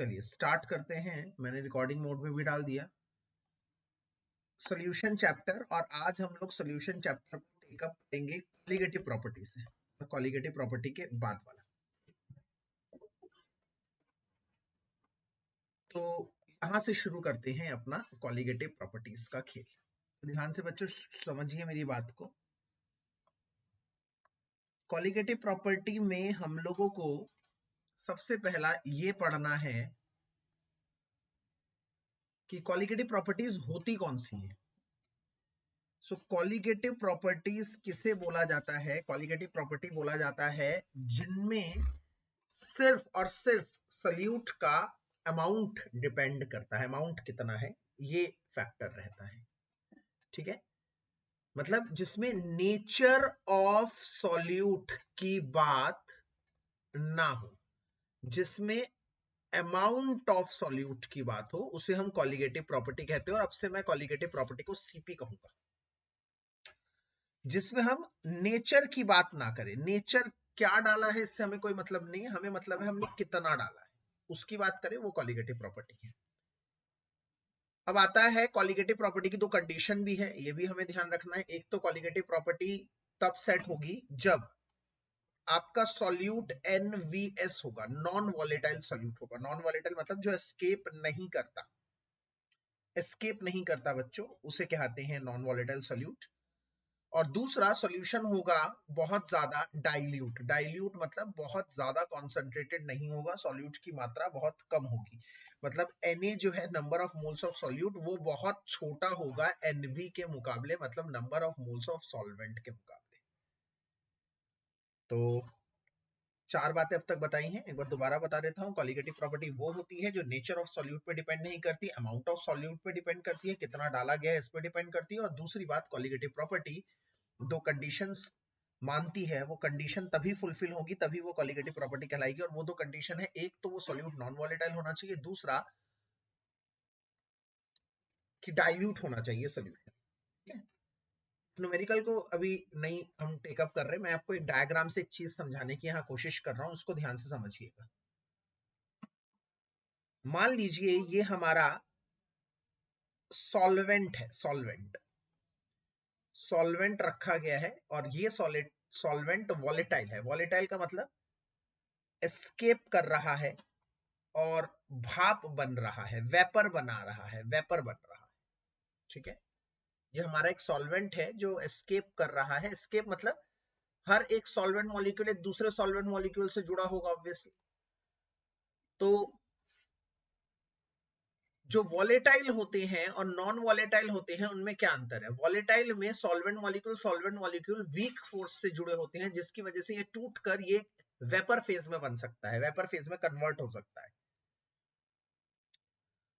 चलिए स्टार्ट करते हैं। मैंने रिकॉर्डिंग मोड में भी डाल दिया सॉल्यूशन चैप्टर, और आज हम लोग सॉल्यूशन चैप्टर को टेकअप करेंगे कॉलिगेटिव प्रॉपर्टी से, कॉलिगेटिव प्रॉपर्टी के बाद वाला। तो यहां से शुरू करते हैं अपना कॉलिगेटिव प्रॉपर्टीज का खेल। तो ध्यान से बच्चों समझिए मेरी बात को। कॉलिगेटिव प्रॉपर्टी में हम लोगों को सबसे पहला ये पढ़ना है कि कॉलिगेटिव प्रॉपर्टीज होती कौन सी है। सो कॉलिगेटिव प्रॉपर्टीज किसे बोला जाता है? कॉलिगेटिव प्रॉपर्टी बोला जाता है जिनमें सिर्फ और सिर्फ सॉल्यूट का अमाउंट डिपेंड करता है, अमाउंट कितना है ये फैक्टर रहता है। ठीक है, मतलब जिसमें नेचर ऑफ सॉल्यूट की बात ना हो, जिसमें अमाउंट ऑफ सॉल्यूट की बात हो, उसे हम कॉलिगेटिव प्रॉपर्टी कहते हैं। और अब से मैं कॉलिगेटिव प्रॉपर्टी को सीपी कहूंगा। जिसमें हम नेचर की बात ना करें, नेचर क्या डाला है इससे हमें कोई मतलब नहीं है, हमें मतलब है हमने कितना डाला है, उसकी बात करें, वो कॉलिगेटिव प्रॉपर्टी है। अब आता है कॉलिगेटिव प्रॉपर्टी की दो कंडीशन भी है, ये भी हमें ध्यान रखना है। एक तो कॉलिगेटिव प्रॉपर्टी तब सेट होगी जब आपका सॉल्यूट NVS होगा, नॉन वॉलेटाइल सॉल्यूट होगा। नॉन वॉलेटाइल मतलब जो एस्केप नहीं करता, एस्केप नहीं करता बच्चों, उसे कहते हैं नॉन वॉलेटाइल सॉल्यूट। और दूसरा सॉल्यूशन होगा बहुत ज्यादा डाइल्यूट। डाइल्यूट मतलब बहुत ज्यादा कॉन्सेंट्रेटेड नहीं होगा, सॉल्यूट की मात्रा बहुत कम होगी। मतलब Na जो है number of moles of solute, वो बहुत छोटा होगा NV के मुकाबले, मतलब number of moles of solvent के मुकाबले। तो चार बातें अब तक बताई हैं, एक बार दोबारा बता देता हूं। कॉलिगेटिव प्रॉपर्टी वो होती है जो नेचर ऑफ सॉल्यूट पे डिपेंड नहीं करती, अमाउंट ऑफ सॉल्यूट पे डिपेंड करती है, कितना डाला गया है इस पे डिपेंड करती है। और दूसरी बात, कॉलिगेटिव प्रॉपर्टी दो कंडीशंस मानती है, वो कंडीशन तभी फुलफिल होगी, तभी वो कॉलिगेटिव प्रॉपर्टी कहलाएगी। और वो दो कंडीशन है, एक तो वो सॉल्यूट नॉन वॉलेटाइल होना चाहिए, दूसरा कि डाइल्यूट होना चाहिए सॉल्यूशन। ठीक है, न्यूमेरिकल को अभी नहीं हम टेकअप कर रहे, मैं आपको एक डायग्राम से एक चीज समझाने की यहाँ कोशिश कर रहा हूँ, उसको ध्यान से समझिएगा। मान लीजिए ये हमारा सॉल्वेंट है, सॉल्वेंट रखा गया है, और ये सॉल्वेंट वॉलेटाइल है। वॉलेटाइल का मतलब एस्केप कर रहा है और भाप बन रहा है, वेपर बना रहा है, वेपर बन रहा है। ठीक है, ये हमारा एक सॉल्वेंट है जो एस्केप कर रहा है। एस्केप मतलब हर एक सॉल्वेंट मॉलिक्यूल एक दूसरे सॉल्वेंट मॉलिक्यूल से जुड़ा होगा ऑब्वियसली। तो जो वॉलेटाइल होते हैं और नॉन वॉलेटाइल होते हैं, उनमें क्या अंतर है? वॉलेटाइल में सॉल्वेंट मॉलिक्यूल वीक फोर्स से जुड़े होते हैं, जिसकी वजह से ये टूट कर ये वेपर फेज में बन सकता है, वेपर फेज में कन्वर्ट हो सकता है।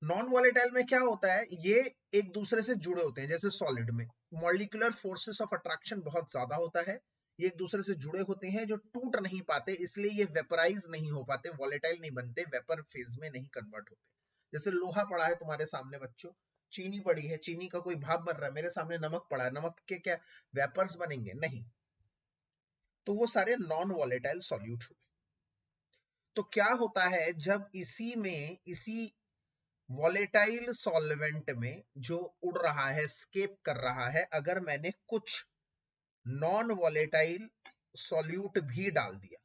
नॉन वॉलेटाइल में क्या होता है, ये एक दूसरे से जुड़े होते हैं। जैसे सॉलिड में मॉलिक्यूलर फोर्सेस ऑफ अट्रैक्शन बहुत ज्यादा होता है, ये एक दूसरे से जुड़े होते हैं, जो टूट नहीं पाते, इसलिए ये वेपराइज नहीं हो पाते, वॉलेटाइल नहीं बनते, वेपर फेज में नहीं कन्वर्ट होते। जैसे लोहा पड़ा है तुम्हारे सामने बच्चों, चीनी पड़ी है, चीनी का कोई भाप बन रहा है, मेरे सामने नमक पड़ा है, नमक के क्या वेपर्स बनेंगे? नहीं। तो वो सारे नॉन वॉलेटाइल सॉल्यूट हुए। तो क्या होता है जब इसी वॉलेटाइल सॉल्वेंट में जो उड़ रहा है, स्केप कर रहा है, अगर मैंने कुछ नॉन वॉलेटाइल सॉल्यूट भी डाल दिया,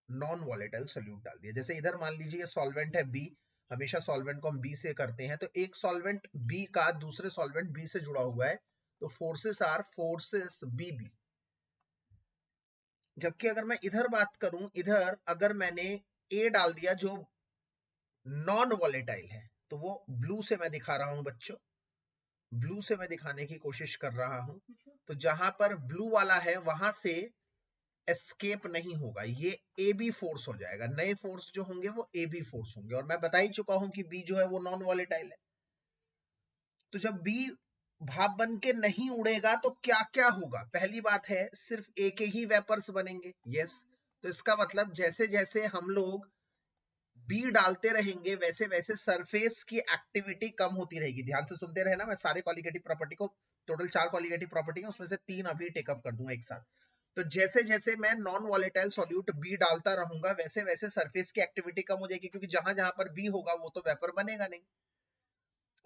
नॉन वॉलेटाइल सॉल्यूट डाल दिया, जैसे इधर मान लीजिए सॉल्वेंट है बी, हमेशा सॉल्वेंट को हम बी से करते हैं, तो एक सॉल्वेंट बी का दूसरे सॉल्वेंट बी से जुड़ा हुआ है, तो forces are forces B B. जबकि अगर मैं इधर बात करूं, इधर अगर मैंने ए डाल दिया जो नॉन वॉलेटाइल है, तो वो ब्लू से मैं दिखा रहा हूं बच्चों, ब्लू से मैं दिखाने की कोशिश कर रहा हूं। तो जहां पर ब्लू वाला है वहां से एस्केप नहीं होगा, ये ए बी फोर्स हो जाएगा, नए फोर्स जो होंगे वो ए बी फोर्स होंगे। और मैं बता ही चुका हूं कि बी जो है वो नॉन वॉलेटाइल है। तो जब बी भाप बन के नहीं उड़ेगा तो क्या क्या होगा? पहली बात है सिर्फ ए के ही वेपर्स बनेंगे, यस। तो इसका मतलब जैसे जैसे हम लोग बी डालते रहेंगे, वैसे वैसे सरफेस की एक्टिविटी कम होती रहेगी। ध्यान से सुनते रहना, मैं सारे कॉलिगेटिव प्रॉपर्टी को, टोटल 4 कॉलिगेटिव प्रॉपर्टी है, उसमें से 3 अभी टेकअप कर दूंगा एक साथ। तो जैसे जैसे मैं नॉन वॉलेटाइल सॉल्यूट बी डालता रहूंगा वैसे वैसे सरफेस की एक्टिविटी कम हो जाएगी, क्योंकि जहां जहां पर बी होगा वो तो वेपर बनेगा नहीं।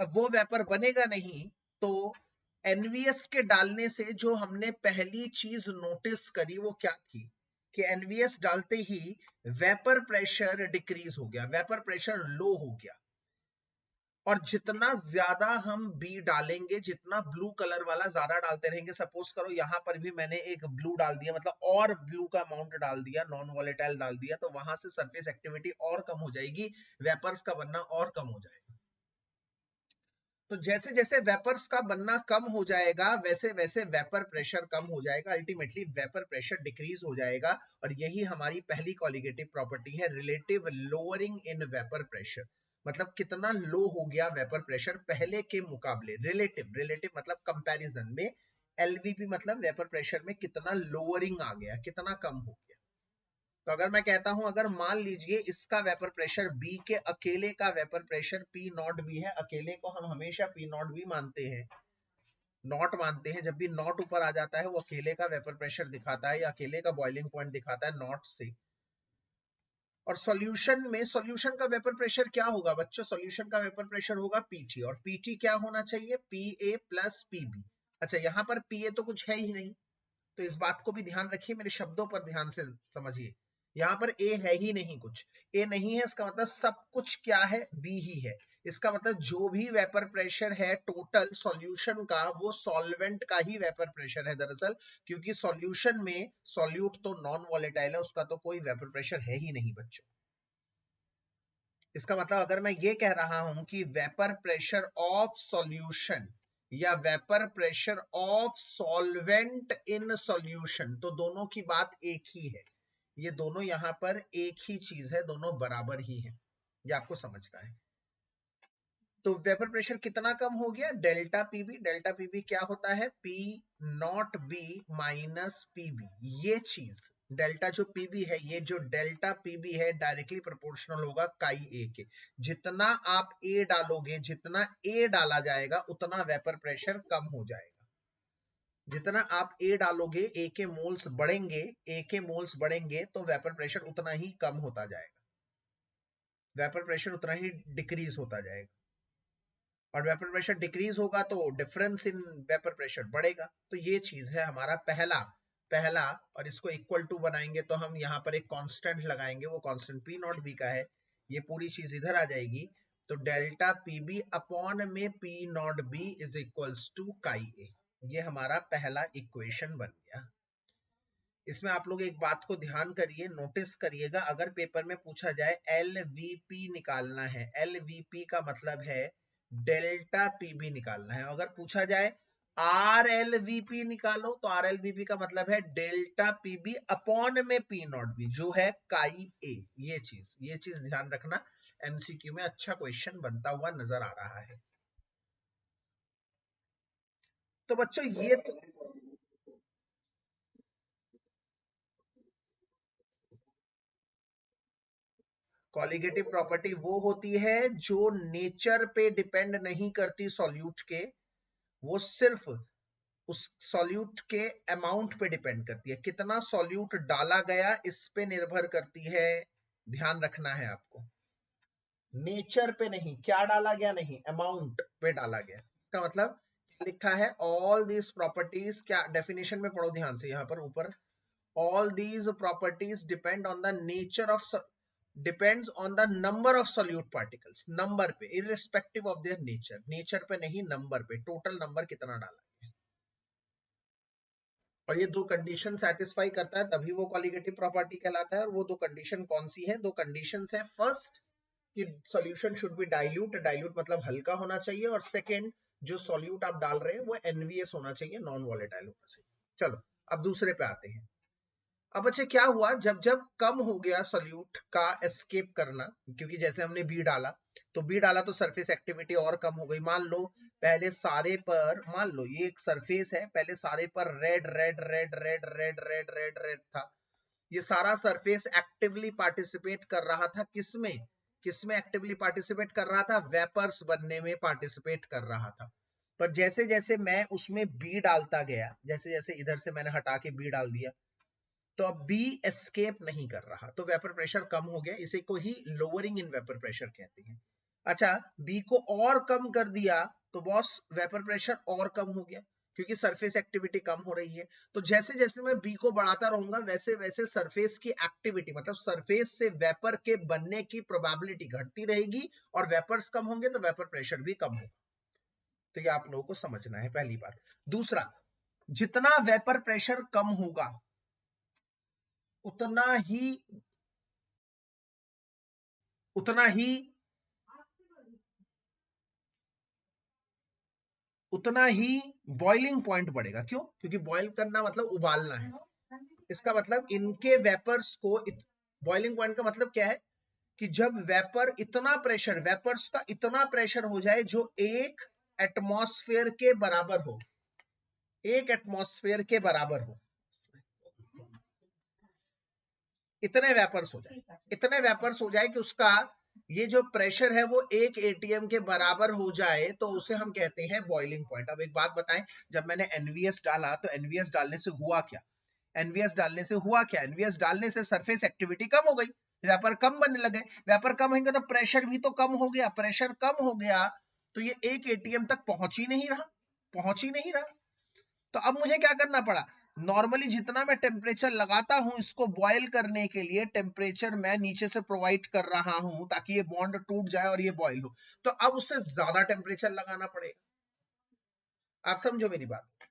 अब वो वेपर बनेगा नहीं तो एनवीएस के डालने से जो हमने पहली चीज नोटिस करी वो क्या थी कि एनवीएस डालते ही वेपर प्रेशर डिक्रीज हो गया, वेपर प्रेशर लो हो गया। और जितना ज्यादा हम बी डालेंगे, जितना ब्लू कलर वाला ज्यादा डालते रहेंगे, सपोज करो यहां पर भी मैंने एक ब्लू डाल दिया, मतलब और ब्लू का अमाउंट डाल दिया, नॉन वॉलेटाइल डाल दिया, तो वहां से सरफेस एक्टिविटी और कम हो जाएगी, वेपर्स का बनना और कम हो जाएगा। तो जैसे जैसे वेपर्स का बनना कम हो जाएगा वैसे वैसे वेपर प्रेशर कम हो जाएगा, अल्टीमेटली वेपर प्रेशर डिक्रीज हो जाएगा। और यही हमारी पहली कॉलिगेटिव प्रॉपर्टी है, relative lowering in vapour pressure. मतलब कितना लो हो गया वेपर प्रेशर पहले के मुकाबले, रिलेटिव, रिलेटिव मतलब कंपैरिजन में, एलवीपी मतलब वेपर प्रेशर में कितना लोअरिंग आ गया, कितना कम हो गया। तो अगर मैं कहता हूं, अगर मान लीजिए इसका वेपर प्रेशर बी के अकेले का vapour pressure P naught B है, अकेले को हम हमेशा पी नॉट बी मानते हैं, नॉट मानते हैं, जब भी नॉट ऊपर आ जाता है वो अकेले का वेपर प्रेशर दिखाता है या अकेले का बॉइलिंग पॉइंट दिखाता है नॉट से। और सॉल्यूशन में, सॉल्यूशन का वेपर प्रेशर क्या होगा बच्चों, सॉल्यूशन का वेपर प्रेशर होगा पीटी, और पीटी क्या होना चाहिए, पीए प्लस पीबी। अच्छा यहाँ पर पीए तो कुछ है ही नहीं, तो इस बात को भी ध्यान रखिए, मेरे शब्दों पर ध्यान से समझिए। यहाँ पर ए है ही नहीं, कुछ ए नहीं है, इसका मतलब सब कुछ क्या है, बी ही है। इसका मतलब जो भी वेपर प्रेशर है टोटल सॉल्यूशन का, वो सॉल्वेंट का ही वेपर प्रेशर है दरअसल, क्योंकि सॉल्यूशन में सॉल्यूट तो नॉन वॉलेटाइल है, उसका तो कोई वेपर प्रेशर है ही नहीं बच्चों। इसका मतलब अगर मैं ये कह रहा हूं कि वेपर प्रेशर ऑफ सॉल्यूशन या vapour pressure of solvent in solution, तो दोनों की बात एक ही है, ये दोनों यहां पर एक ही चीज है, दोनों बराबर ही है, ये आपको समझना है। तो वेपर प्रेशर कितना कम हो गया, डेल्टा पीबी, डेल्टा पीबी क्या होता है, P naught B minus PB, ये चीज डेल्टा जो पीबी है, ये जो डेल्टा पीबी है डायरेक्टली प्रोपोर्शनल होगा काई ए के। जितना आप ए डालोगे, जितना ए डाला जाएगा उतना वेपर प्रेशर कम हो जाएगा, जितना आप ए डालोगे ए के मोल्स बढ़ेंगे, ए के मोल्स बढ़ेंगे तो वेपर प्रेशर उतना ही कम होता जाएगा, वेपर प्रेशर उतना ही डिक्रीज होता जाएगा। और वेपर प्रेशर डिक्रीज होगा तो डिफरेंस इन वेपर प्रेशर बढ़ेगा। तो ये चीज है हमारा पहला पहला, और इसको इक्वल टू बनाएंगे तो हम यहाँ पर एक कांस्टेंट लगाएंगे, वो कांस्टेंट पी नॉट बी का है, ये पूरी चीज इधर आ जाएगी। तो डेल्टा पीबी अपॉन में P naught B is equals to chi A, ये हमारा पहला इक्वेशन बन गया। इसमें आप लोग एक बात को ध्यान करिए, नोटिस करिएगा, अगर पेपर में पूछा जाए एलवीपी निकालना है, एलवीपी का मतलब है डेल्टा पीबी निकालना है, अगर पूछा जाए आरएलवीपी निकालो तो आरएलवीपी का मतलब है डेल्टा पीबी अपॉन में पी नॉट बी, जो है काई ए। ये चीज ध्यान रखना, एमसीक्यू में अच्छा क्वेश्चन बनता हुआ नजर आ रहा है। तो बच्चों ये तो कॉलिगेटिव प्रॉपर्टी वो होती है जो नेचर पे डिपेंड नहीं करती सॉल्यूट के, वो सिर्फ उस सॉल्यूट के अमाउंट पे डिपेंड करती है, कितना सॉल्यूट डाला गया इस पे निर्भर करती है, ध्यान रखना है आपको, नेचर पे नहीं, क्या डाला गया नहीं, अमाउंट पे डाला गया। इसका मतलब लिखा है ऑल दीज प्रॉपर्टीज, क्या डेफिनेशन में पढ़ो ध्यान से, यहाँ पर ऊपर all these properties depend on the nature of depends on the number of solute particles, number पे, irrespective of their nature, nature पे नहीं नंबर पे, टोटल नंबर कितना डाला है, और ये दो कंडीशन सेटिस्फाई करता है तभी वो कॉलिगेटिव प्रॉपर्टी कहलाता है। और वो दो कंडीशन कौन सी है, दो कंडीशन है, फर्स्ट कि solution should be dilute, dilute मतलब हल्का होना चाहिए, और सेकेंड जो सॉल्यूट आप डाल रहे हैं वो एनवीएस होना चाहिए, नॉन वॉलेटाइल होना चाहिए। चलो अब दूसरे पे आते हैं। अब अच्छा क्या हुआ, जब जब कम हो गया सॉल्यूट का एस्केप करना, क्योंकि जैसे हमने बी डाला तो सरफेस एक्टिविटी और कम हो गई। मान लो पहले सारे पर, मान लो ये एक सरफेस है, पहले सारे पर red red red red red red red red था, ये सारा सरफेस एक्टिवली पार्टिसिपेट कर रहा था, किसमें किसमें एक्टिवली पार्टिसिपेट कर रहा था, वेपर्स बनने में पार्टिसिपेट कर रहा था। पर जैसे जैसे मैं उसमें बी डालता गया, जैसे जैसे इधर से मैंने हटा के बी डाल दिया, तो अब बी एस्केप नहीं कर रहा, तो वेपर प्रेशर कम हो गया, इसे को ही लोअरिंग इन वेपर प्रेशर कहते हैं। अच्छा, बी को और कम कर दिया तो बॉस वेपर प्रेशर और कम हो गया, क्योंकि सरफेस एक्टिविटी कम हो रही है। तो जैसे जैसे मैं बी को बढ़ाता रहूंगा वैसे वैसे सरफेस की एक्टिविटी, मतलब सरफेस से वेपर के बनने की प्रोबेबिलिटी घटती रहेगी, और वेपर्स कम होंगे तो वेपर प्रेशर भी कम होगा। तो ये आप लोगों को समझना है, पहली बात। दूसरा, जितना वेपर प्रेशर कम होगा उतना ही बॉइलिंग पॉइंट बढ़ेगा। क्यों? क्योंकि बॉइल करना मतलब उबालना है। इसका मतलब इनके वेपर्स को, बॉइलिंग पॉइंट का मतलब क्या है कि जब वेपर इतना प्रेशर, वेपर्स का इतना प्रेशर हो जाए जो एक एटमॉस्फेयर के बराबर हो, एक एटमॉस्फेयर के बराबर हो, इतने वेपर्स हो जाए, इतने वेपर्स हो जाए कि उसका ये जो प्रेशर है वो एक एटीएम के बराबर हो जाए, तो उसे हम कहते हैं बॉइलिंग पॉइंट। अब एक बात बताएं, जब मैंने एनवीएस डाला तो एनवीएस डालने से हुआ क्या? एनवीएस डालने से हुआ क्या? एनवीएस डालने से सरफेस एक्टिविटी कम हो गई, वेपर कम बनने लगे। वेपर कम होंगे तो प्रेशर भी तो कम हो गया, प्रेशर कम हो गया तो ये एक एटीएम तक पहुंच ही नहीं रहा, पहुंच ही नहीं रहा। तो अब मुझे क्या करना पड़ा? नॉर्मली जितना मैं टेम्परेचर लगाता हूं इसको बॉयल करने के लिए, टेम्परेचर मैं नीचे से प्रोवाइड कर रहा हूं ताकि ये बॉन्ड टूट जाए और ये बॉयल हो, तो अब उससे ज्यादा टेम्परेचर लगाना पड़ेगा। आप समझो मेरी बात।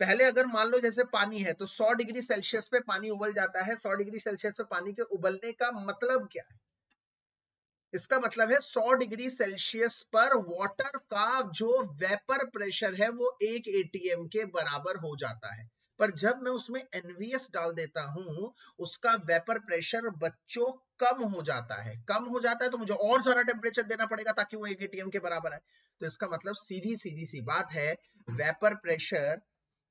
पहले अगर मान लो जैसे पानी है तो 100 डिग्री सेल्सियस पे पानी उबल जाता है। 100 डिग्री सेल्सियस पे पानी के उबलने का मतलब क्या है? इसका मतलब है 100 डिग्री सेल्सियस पर वाटर का जो वेपर प्रेशर है वो 1 एटीएम के बराबर हो जाता है। पर जब मैं उसमें एनवीएस डाल देता हूं उसका वेपर प्रेशर बच्चों कम हो जाता है, कम हो जाता है, तो मुझे और ज्यादा टेम्परेचर देना पड़ेगा ताकि वो 1 एटीएम के बराबर है। तो इसका मतलब सीधी सीधी सी बात है, वेपर प्रेशर,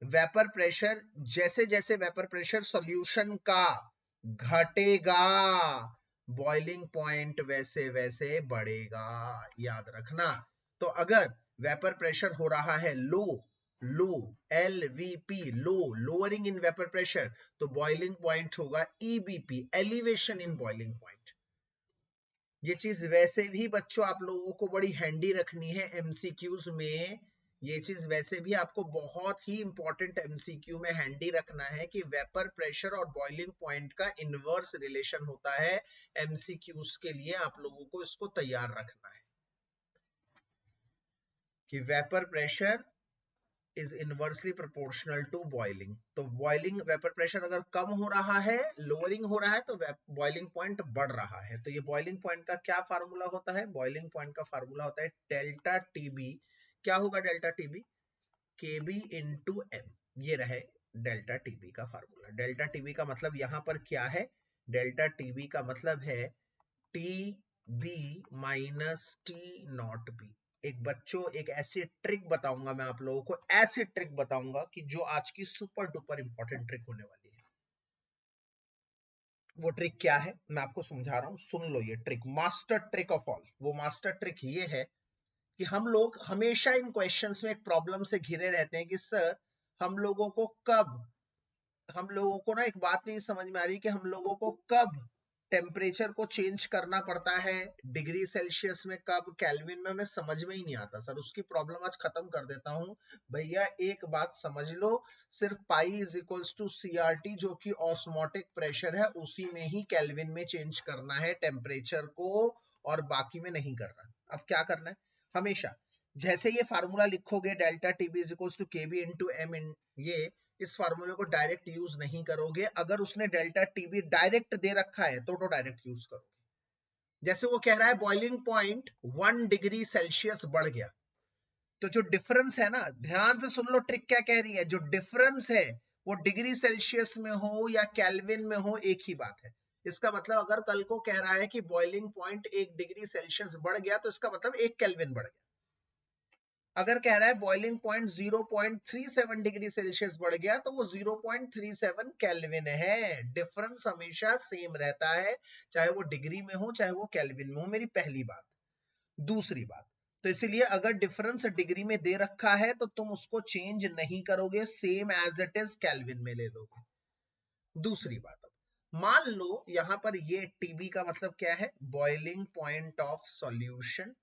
वेपर प्रेशर जैसे जैसे वेपर प्रेशर सॉल्यूशन का घटेगा बॉइलिंग पॉइंट वैसे वैसे बढ़ेगा, याद रखना। तो अगर वेपर प्रेशर हो रहा है लो, लो LVP, low, lowering in vapour pressure, तो बॉइलिंग पॉइंट होगा EBP, elevation in boiling point. ये चीज वैसे भी बच्चों आप लोगों को बड़ी हैंडी रखनी है एमसीक्यूज में। ये चीज वैसे भी आपको बहुत ही इंपॉर्टेंट एमसीक्यू में हैंडी रखना है कि वेपर प्रेशर और बॉइलिंग पॉइंट का इनवर्स रिलेशन होता है। एमसीक्यूज के लिए आप लोगों को इसको तैयार रखना है कि vapour pressure is inversely proportional to boiling. तो बॉइलिंग वेपर प्रेशर अगर कम हो रहा है, लोअरिंग हो रहा है, तो बॉइलिंग पॉइंट बढ़ रहा है। तो ये बॉइलिंग पॉइंट का क्या फार्मूला होता है? बॉइलिंग पॉइंट का फार्मूला होता है डेल्टा टीबी। क्या होगा डेल्टा टीबी? केबी इंटू एम। ये रहे डेल्टा टीबी का फार्मूला। डेल्टा टीबी का मतलब यहां पर क्या है? डेल्टा टीबी का मतलब है T B minus T naught B. एक बच्चों एक ऐसी ट्रिक बताऊंगा मैं आप लोगों को, ऐसी ट्रिक बताऊंगा कि जो आज की सुपर डुपर इंपॉर्टेंट ट्रिक होने वाली है। वो ट्रिक क्या है मैं आपको समझा रहा हूं, सुन लो। ये trick master trick of all, वो मास्टर ट्रिक ये है कि हम लोग हमेशा इन क्वेश्चंस में एक प्रॉब्लम से घिरे रहते हैं कि सर हम लोगों को कब, हम लोगों को ना एक बात नहीं समझ में आ रही कि हम लोगों को कब टेम्परेचर को चेंज करना पड़ता है, डिग्री सेल्सियस में कब, केल्विन में, हमें समझ में ही नहीं आता। सर उसकी प्रॉब्लम आज खत्म कर देता हूं। भैया एक बात समझ लो, सिर्फ pi is equals to CRT जो कि ऑस्मोटिक प्रेशर है उसी में ही केल्विन में चेंज करना है टेम्परेचर को, और बाकी में नहीं करना। अब क्या करना है? हमेशा जैसे ये फार्मूला लिखोगे delta TB is equals to KB into M, ये इस फार्मूले को डायरेक्ट यूज नहीं करोगे। अगर उसने डेल्टा टीबी डायरेक्ट दे रखा है तो डायरेक्ट यूज करोगे। जैसे वो कह रहा है बॉइलिंग पॉइंट 1 डिग्री सेल्सियस बढ़ गया, तो जो डिफरेंस है ना, ध्यान से सुन लो ट्रिक क्या कह रही है, जो डिफरेंस है वो डिग्री सेल्सियस में हो या केल्विन में हो एक ही बात है। इसका मतलब अगर कल को कह रहा है कि बॉइलिंग पॉइंट 1 डिग्री सेल्सियस बढ़ गया तो इसका मतलब 1 केल्विन बढ़ गया। अगर कह रहा है बॉइलिंग पॉइंट 0.37 डिग्री सेल्सियस बढ़ गया तो वो 0.37 केल्विन है। डिफरेंस हमेशा सेम रहता है, चाहे वो डिग्री में हो चाहे वो केल्विन में हो, मेरी पहली बात। दूसरी बात, तो इसलिए अगर डिफरेंस डिग्री में दे रखा है तो तुम उसको चेंज नहीं करोगे, same as it is kelvin में ले लोगे। दूसरी बात, अब मान लो यहां पर ये TB का मतलब क्या है, बॉइलिंग पॉइंट ऑफ सॉल्यूशन,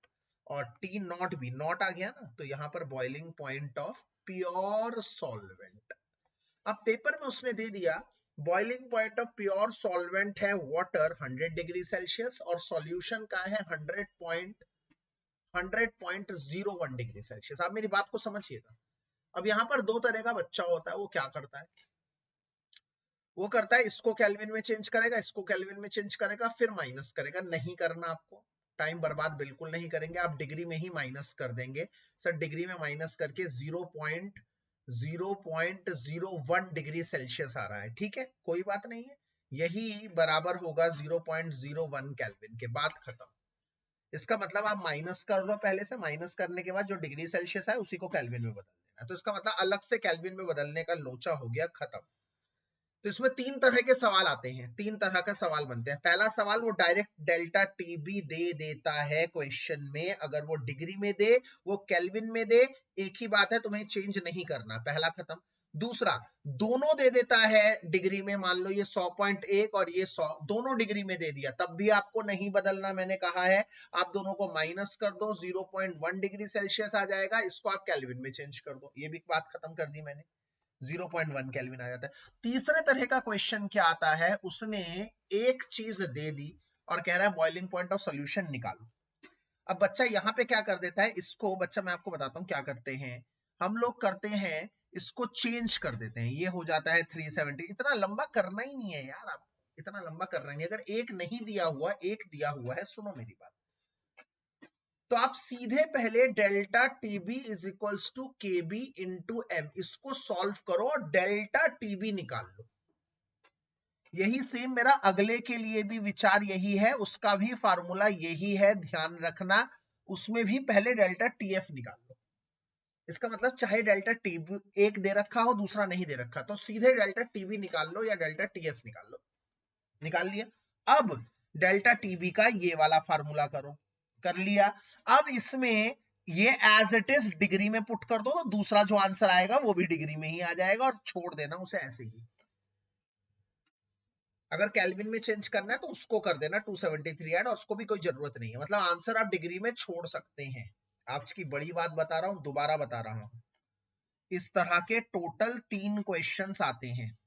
और T नॉट भी नॉट आ गया ना, तो यहां पर boiling point of pure solvent. अब पेपर में उसने दे दिया boiling point of pure solvent है वाटर 100 डिग्री सेल्सियस और सॉल्यूशन का है 100.01 डिग्री सेल्सियस। आप मेरी बात को समझिएगा। अब यहां पर दो तरह का बच्चा होता है, वो क्या करता है, वो करता है इसको केल्विन में चेंज करेगा, इसको केल्विन में चेंज करेगा, फिर माइनस करेगा। नहीं करना आपको, टाइम बर्बाद बिल्कुल नहीं करेंगे, आप डिग्री में ही माइनस कर देंगे। सर डिग्री में माइनस करके 0.01 डिग्री सेल्सियस आ रहा है, ठीक है, कोई बात नहीं है, यही बराबर होगा 0.01 केल्विन के, बात खत्म। इसका मतलब आप माइनस कर लो, पहले से माइनस करने के बाद जो डिग्री सेल्सियस है उसी को केल्विन में बदल देना, तो इसका मतलब अलग से केल्विन में बदलने का लोचा हो गया, खत्म। तो इसमें तीन तरह के सवाल आते हैं, तीन तरह का सवाल बनते हैं। पहला सवाल, वो डायरेक्ट डेल्टा टीबी दे देता है क्वेश्चन में, अगर वो डिग्री में दे, वो केल्विन में दे, एक ही बात है, तुम्हें चेंज नहीं करना, पहला खत्म। दूसरा, दोनों दे देता है डिग्री में, मान लो ये 100.1 और ये 100, दोनों डिग्री में दे दिया, तब भी आपको नहीं बदलना, मैंने कहा है आप दोनों को माइनस कर दो, 0.1 डिग्री सेल्सियस आ जाएगा, इसको आप केल्विन में चेंज कर दो, ये भी बात खत्म कर दी मैंने, 0.1 केल्विन आ जाता है। तीसरे तरह का क्वेश्चन क्या आता है, उसने एक चीज दे दी और कह रहा है बॉइलिंग पॉइंट ऑफ सॉल्यूशन निकालो। अब बच्चा यहाँ पे क्या कर देता है, इसको बच्चा मैं आपको बताता हूँ क्या करते हैं हम लोग, करते हैं इसको चेंज कर देते हैं, ये हो जाता है 370। इतना लंबा करना ही नहीं है यार, आप इतना लंबा कर रहे हैं, अगर एक नहीं दिया हुआ, एक दिया हुआ है, सुनो मेरी बात, तो आप सीधे पहले delta TB is equals to KB into M, इसको सॉल्व करो और डेल्टा टीबी निकाल लो। यही सेम मेरा अगले के लिए भी विचार यही है, उसका भी फार्मूला यही है, ध्यान रखना, उसमें भी पहले डेल्टा टीएफ निकाल लो। इसका मतलब चाहे डेल्टा टीबी एक दे रखा हो, दूसरा नहीं दे रखा, तो सीधे डेल्टा टीबी निकाल लो या डेल्टा टीएफ निकाल लो। निकाल लिया। अब डेल्टा टीबी का ये वाला फार्मूला करो, कर लिया। अब इसमें ये एज इट इज डिग्री में पुट कर दो, तो दूसरा जो आंसर आएगा वो भी डिग्री में ही आ जाएगा, और छोड़ देना उसे ऐसे ही। अगर केल्विन में चेंज करना है तो उसको कर देना 273 ऐड, और उसको भी कोई जरूरत नहीं है, मतलब आंसर आप डिग्री में छोड़ सकते हैं। आपकी बड़ी बात बता रहा हूं, दोबारा बता रहा हूं, इस तरह के टोटल 3 क्वेश्चंस आते हैं,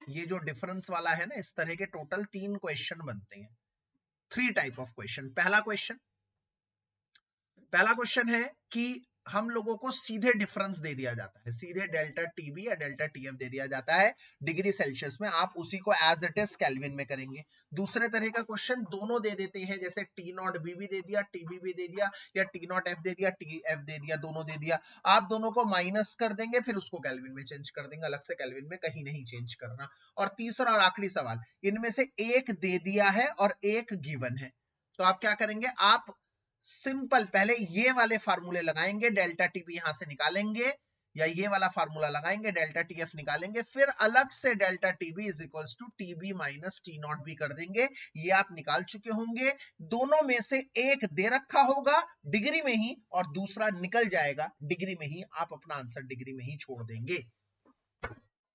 ये जो डिफरेंस वाला है ना, इस तरह के टोटल 3 क्वेश्चन बनते हैं, 3 टाइप ऑफ क्वेश्चन। पहला क्वेश्चन है कि हम लोगों को सीधे डिफरेंस दे दिया जाता है, सीधे डेल्टा टीबी या डेल्टा टीएफ दे दिया जाता है डिग्री सेल्सियस में, आप उसी को एज इट इज केल्विन में करेंगे। दूसरे तरह का क्वेश्चन दोनों दे देते हैं, जैसे टी नॉट बी भी दे दिया, टीबी भी दे दिया, या टी नॉट एफ दे दिया, टी एफ दे दिया, दोनों दे दिया, आप दोनों को माइनस कर देंगे, फिर उसको केल्विन में चेंज कर देंगे, अलग से केल्विन में कहीं नहीं चेंज करना। और तीसरा और आखिरी सवाल, इनमें से एक दे दिया है और एक गिवन है, तो आप क्या करेंगे, आप सिंपल पहले ये वाले फार्मूले लगाएंगे, डेल्टा टीबी यहां से निकालेंगे, या ये वाला फार्मूला लगाएंगे, डेल्टा टीएफ निकालेंगे, फिर अलग से delta TB is equals to TB minus T naught B कर देंगे, ये आप निकाल चुके होंगे। दोनों में से एक दे रखा होगा डिग्री में ही और दूसरा निकल जाएगा डिग्री में ही, आप अपना आंसर डिग्री में ही छोड़ देंगे।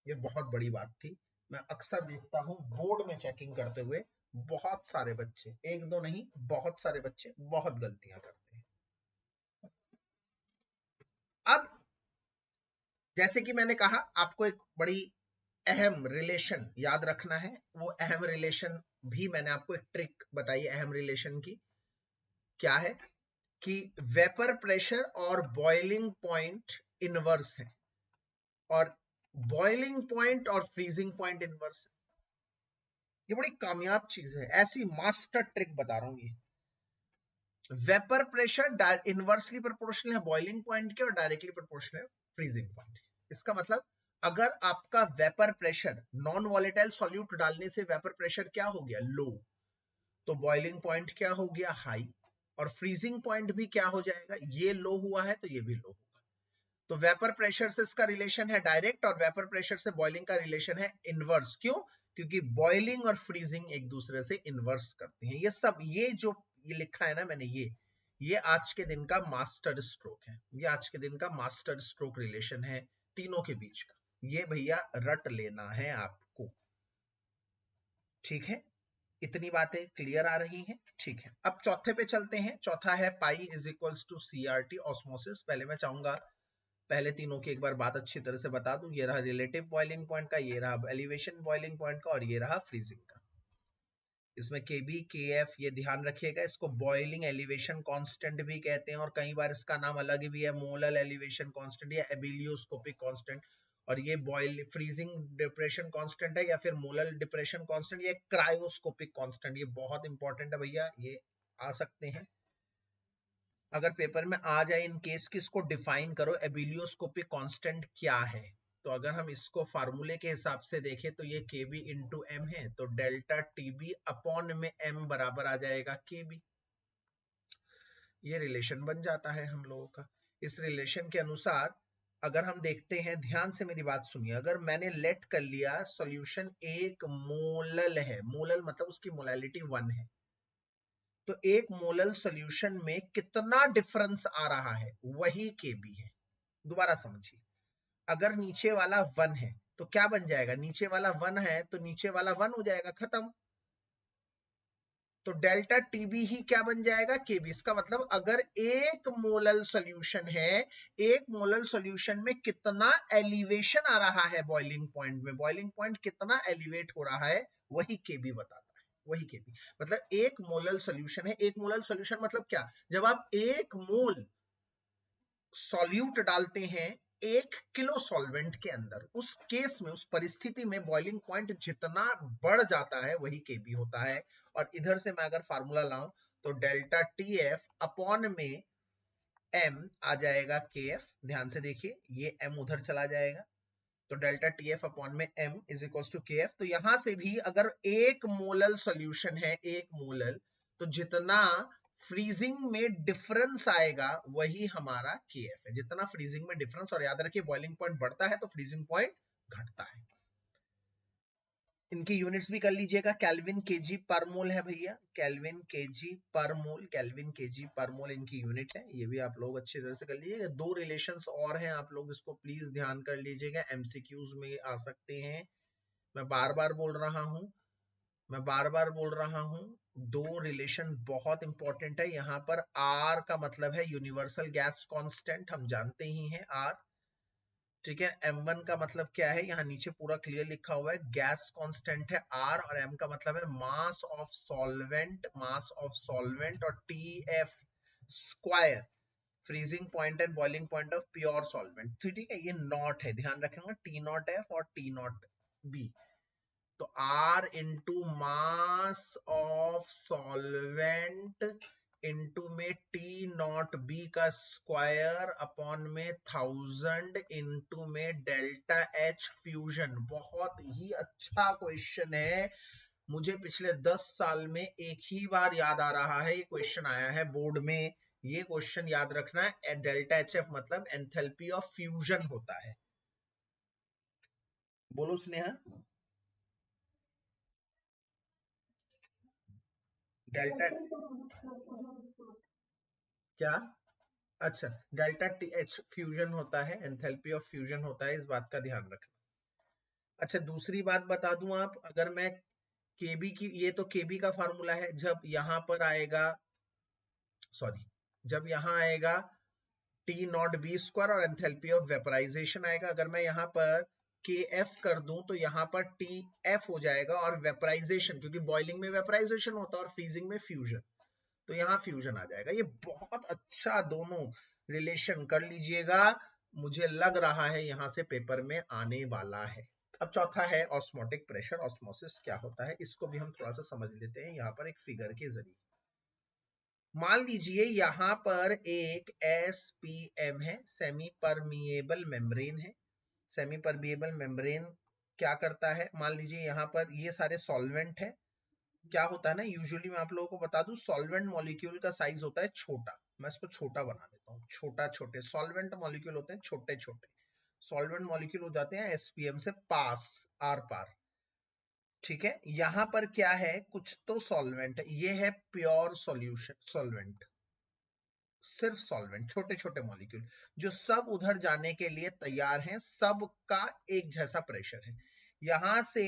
ये बहुत बड़ी बात थी, मैं अक्सर देखता हूं बोर्ड में चेकिंग करते हुए बहुत सारे बच्चे, एक दो नहीं बहुत सारे बच्चे बहुत गलतियां करते हैं। अब जैसे कि मैंने कहा, आपको एक बड़ी अहम रिलेशन याद रखना है, वो अहम रिलेशन भी मैंने आपको एक ट्रिक बताई अहम रिलेशन की, क्या है कि वेपर प्रेशर और बॉइलिंग पॉइंट इनवर्स है, और बॉइलिंग पॉइंट और फ्रीजिंग पॉइंट इनवर्स है। ये बड़ी कामयाब चीज है, ऐसी मास्टर ट्रिक बता रहा हूं ये। वेपर प्रेशर इनवर्सली प्रोपोर्शनल है बॉइलिंग पॉइंट के और डायरेक्टली प्रोपोर्शनल है फ्रीजिंग पॉइंट। इसका मतलब अगर आपका vapour pressure non volatile solute डालने से वेपर प्रेशर क्या हो गया, लो, तो बॉइलिंग पॉइंट क्या हो गया, हाई, और फ्रीजिंग पॉइंट भी क्या हो जाएगा, ये लो हुआ है तो ये भी लो होगा। तो वेपर प्रेशर से इसका रिलेशन है डायरेक्ट, और वेपर प्रेशर से बॉइलिंग का रिलेशन है इनवर्स। क्यों, क्योंकि बॉइलिंग और फ्रीजिंग एक दूसरे से इनवर्स करते हैं। ये सब ये जो ये लिखा है ना मैंने, ये आज के दिन का मास्टर स्ट्रोक है, ये आज के दिन का मास्टर स्ट्रोक रिलेशन है तीनों के बीच का, ये भैया रट लेना है आपको। ठीक है, इतनी बातें क्लियर आ रही हैं। ठीक है, अब चौथे पे चलते हैं। चौथा है pi is equals to CRT osmosis. पहले मैं चाहूंगा पहले तीनों की एक बार बात अच्छी तरह से बता दूं। ये रहा रिलेटिव बॉइलिंग पॉइंट का, ये रहा एलिवेशन बॉइलिंग पॉइंट का, और ये रहा फ्रीजिंग का। इसमें केबी केएफ ये ध्यान रखिएगा। इसको बॉइलिंग एलिवेशन कांस्टेंट भी कहते हैं, और कई बार इसका नाम अलग भी है, मोलल एलिवेशन कांस्टेंट या एबिलियोस्कोपिक कांस्टेंट। और ये बॉइल फ्रीजिंग डिप्रेशन कांस्टेंट है या फिर मोलल डिप्रेशन कांस्टेंट, ये क्रायोस्कोपिक कांस्टेंट। ये बहुत इंपॉर्टेंट है भैया, ये आ सकते हैं अगर पेपर में आ जाए इन केस कि इसको डिफाइन करो, एबिलियोस्कोपिक कांस्टेंट क्या है। तो अगर हम इसको फार्मूले के हिसाब से देखें तो ये केबी इंटू एम है, तो डेल्टा टीबी अपॉन में एम बराबर आ जाएगा केबी। ये रिलेशन बन जाता है हम लोगों का। इस रिलेशन के अनुसार अगर हम देखते हैं, ध्यान से मेरी बात सुनिए, अगर मैंने लेट कर लिया सॉल्यूशन एक मोलल है, मोलल मतलब उसकी मोलैलिटी 1 है, तो एक मोलल सॉल्यूशन में कितना डिफरेंस आ रहा है वही केबी है। दोबारा समझिए, अगर नीचे वाला 1 है तो क्या बन जाएगा, नीचे वाला 1 है तो नीचे वाला 1 हो जाएगा, खत्म। तो डेल्टा टीबी ही क्या बन जाएगा, केबी। इसका मतलब अगर एक मोलल सॉल्यूशन है, एक मोलल सॉल्यूशन में कितना एलिवेशन आ रहा है बॉइलिंग पॉइंट में, बॉइलिंग पॉइंट कितना एलिवेट हो रहा है, वही केबी बताता है, वही केबी। मतलब एक मोलल सॉल्यूशन है, एक मोलल सॉल्यूशन मतलब क्या, जब आप एक मोल सॉल्यूट डालते हैं 1 किलो सॉल्वेंट के अंदर, उस केस में, उस परिस्थिति में बॉइलिंग पॉइंट जितना बढ़ जाता है वही केबी होता है। और इधर से मैं अगर फार्मूला लाऊं तो डेल्टा टी एफ अपॉन में एम आ जाएगा के एफ। ध्यान से देखिए, ये एम उधर चला जाएगा, तो डेल्टा टी एफ अपॉन में M is equal to K F. तो यहां से भी अगर एक मोलल सॉल्यूशन है, एक मोलल, तो जितना फ्रीजिंग में डिफरेंस आएगा वही हमारा के एफ है, जितना फ्रीजिंग में डिफरेंस। और याद रखिए बॉइलिंग पॉइंट बढ़ता है तो फ्रीजिंग पॉइंट घटता है। इनकी यूनिट्स भी कर लीजिएगा, केल्विन केजी पर मोल है भैया, केल्विन केजी पर मोल, केल्विन केजी पर मोल इनकी यूनिट है। ये भी आप लोग अच्छी तरह से कर लीजिएगा। दो रिलेशंस और हैं, आप लोग इसको प्लीज ध्यान कर लीजिएगा, एमसीक्यूज में आ सकते हैं। मैं बार बार बोल रहा हूं, मैं बार बार बोल रहा हूं, दो रिलेशन बहुत इंपॉर्टेंट है। यहां पर आर का मतलब है यूनिवर्सल गैस कांस्टेंट, हम जानते ही हैं आर, ठीक है। M1 का मतलब क्या है, यहाँ नीचे पूरा क्लियर लिखा हुआ है, गैस कांस्टेंट है R, और M का मतलब है mass of solvent, mass of solvent, और TF square freezing point and boiling point of pure solvent. ठीक है, ये नॉट है, ध्यान रखेंगे, T0F और T0B। तो R into mass of solvent into में T0B का स्क्वायर अपॉन में 1000 इंटू में डेल्टा H फ्यूजन। बहुत ही अच्छा क्वेश्चन है, मुझे पिछले 10 साल में एक ही बार याद आ रहा है, ये क्वेश्चन आया है बोर्ड में। ये क्वेश्चन याद रखना है, डेल्टा HF मतलब एंथैल्पी ऑफ फ्यूजन होता है। बोलो स्नेहा। डेल्टा क्या, अच्छा, डेल्टा टी एच फ्यूजन होता है, एंथैल्पी ऑफ फ्यूजन होता है, इस बात का ध्यान रखना। अच्छा, दूसरी बात बता दूं, आप अगर मैं केबी की, ये तो केबी का फार्मूला है, जब यहां पर आएगा, सॉरी, जब यहां आएगा T0B² और एंथैल्पी ऑफ वेपराइजेशन आएगा, अगर मैं यहां पर के एफ कर दूं तो यहां पर टी एफ हो जाएगा, और वेपराइजेशन, क्योंकि बॉइलिंग में वेपराइजेशन होता है और फ्रीजिंग में फ्यूजन, तो यहाँ फ्यूजन आ जाएगा। ये बहुत अच्छा दोनों रिलेशन कर लीजिएगा, मुझे लग रहा है यहां से पेपर में आने वाला है। अब चौथा है ऑस्मोटिक प्रेशर, ऑस्मोसिस क्या होता है, इसको भी हम थोड़ा सा समझ लेते हैं यहाँ पर एक फिगर के जरिए। मान लीजिए यहाँ पर एक SPM है, सेमी परमिएबल मेम्ब्रेन है। सेमी परमिएबल मेम्ब्रेन क्या करता है, मान लीजिए यहाँ पर ये सारे सॉल्वेंट है। क्या होता है ना, यूजुअली मैं आप लोगों को बता दूं, सॉल्वेंट मॉलिक्यूल का साइज होता है छोटा, मैं इसको छोटा बना देता हूँ, छोटा छोटे सॉल्वेंट मॉलिक्यूल होते हैं, छोटे छोटे सॉल्वेंट मॉलिक्यूल हो जाते हैं एसपीएम से पास, आर पार। ठीक है, यहां पर क्या है, कुछ तो सॉल्वेंट है, ये है प्योर सॉल्यूशन सॉल्वेंट, सिर्फ सॉल्वेंट, छोटे छोटे मॉलिक्यूल जो सब उधर जाने के लिए तैयार हैं, सबका एक जैसा प्रेशर है। यहां से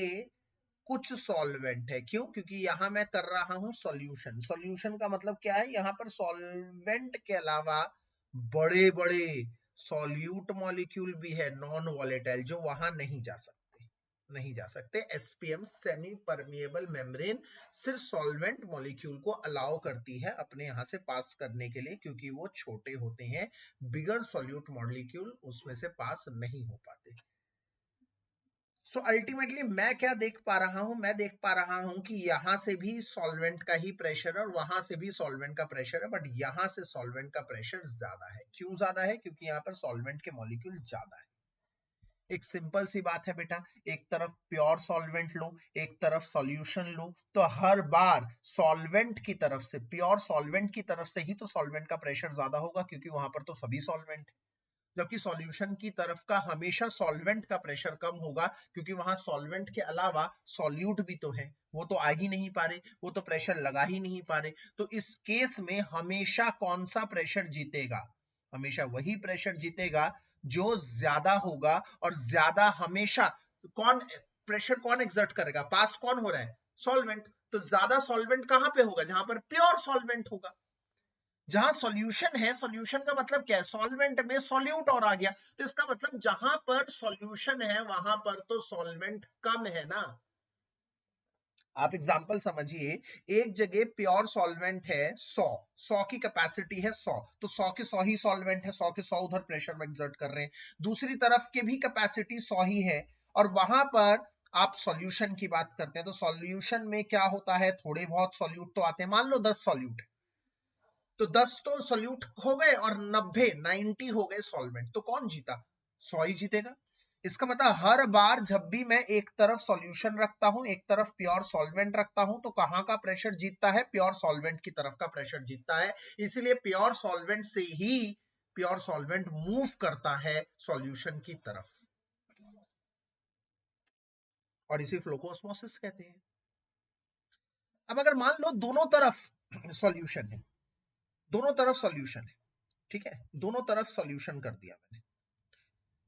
कुछ सॉल्वेंट है। क्यों? क्योंकि यहां मैं कर रहा हूं सॉल्यूशन। सॉल्यूशन का मतलब क्या है? यहां पर सॉल्वेंट के अलावा बड़े बड़े सॉल्यूट मॉलिक्यूल भी है, नॉन वॉलेटाइल, जो वहां नहीं जा सकते, नहीं जा सकते। एसपीएम सेमी परमिएबल मेम्ब्रेन सिर्फ सॉल्वेंट मॉलिक्यूल को अलाउ करती है अपने यहां से पास करने के लिए, क्योंकि वो छोटे होते हैं, बिगर सॉल्यूट मॉलिक्यूल उसमें से पास नहीं हो पाते। सो अल्टीमेटली मैं क्या देख पा रहा हूं? मैं देख पा रहा हूं कि यहां से भी सॉल्वेंट का ही प्रेशर है और वहां से भी सॉल्वेंट का प्रेशर है, बट यहां से सॉल्वेंट का प्रेशर ज्यादा है। क्यों ज्यादा है? क्योंकि यहां पर सॉल्वेंट के मॉलिक्यूल ज्यादा है। एक सिंपल सी बात है बेटा, एक तरफ प्योर सॉल्वेंट लो, एक तरफ सॉल्यूशन लो, तो हर बार सॉल्वेंट की तरफ से, प्योर सॉल्वेंट की तरफ से ही तो सॉल्वेंट का प्रेशर ज्यादा होगा, क्योंकि वहां पर तो सभी सॉल्वेंट है। जबकि सॉल्यूशन की तरफ का हमेशा सॉल्वेंट का प्रेशर कम होगा, क्योंकि वहां सॉल्वेंट के अलावा सॉल्यूट भी तो है, वो तो आ ही नहीं पा रहे, वो तो प्रेशर लगा ही नहीं पा रहे। तो इस केस में हमेशा कौन सा प्रेशर जीतेगा? हमेशा वही प्रेशर जीतेगा जो ज्यादा होगा, और ज्यादा हमेशा कौन प्रेशर कौन एक्सर्ट करेगा? पास कौन हो रहा है? सॉल्वेंट। तो ज्यादा सॉल्वेंट कहां पे होगा? जहां पर प्योर सॉल्वेंट होगा। जहां सॉल्यूशन है, सॉल्यूशन का मतलब क्या है? सॉल्वेंट में सॉल्यूट और आ गया, तो इसका मतलब जहां पर सॉल्यूशन है वहां पर तो सॉल्वेंट कम है ना। आप एग्जांपल समझिए, एक जगह प्योर सॉल्वेंट है 100 की कैपेसिटी है 100, तो 100 के 100 ही सॉल्वेंट है, 100 के 100 उधर प्रेशर में एक्सर्ट कर रहे हैं। दूसरी तरफ के भी कैपेसिटी 100 ही है, और वहां पर आप सॉल्यूशन की बात करते हैं, तो सॉल्यूशन में क्या होता है? थोड़े बहुत सॉल्यूट तो आते हैं, मान लो 10 सॉल्यूट है, तो 10 तो सॉल्यूट हो गए और 90 हो गए सॉल्वेंट, तो कौन जीता? 100 ही जीतेगा। इसका मतलब हर बार जब भी मैं एक तरफ सॉल्यूशन रखता हूं, एक तरफ प्योर सॉल्वेंट रखता हूं, तो कहां का प्रेशर जीतता है? प्योर सॉल्वेंट की तरफ का प्रेशर जीतता है। इसलिए प्योर सॉल्वेंट से ही प्योर सॉल्वेंट मूव करता है सॉल्यूशन की तरफ, और इसी फ्लो को ऑस्मोसिस कहते हैं। अब अगर मान लो दोनों तरफ सॉल्यूशन है, दोनों तरफ सॉल्यूशन है, ठीक है, दोनों तरफ सॉल्यूशन कर दिया मैंने,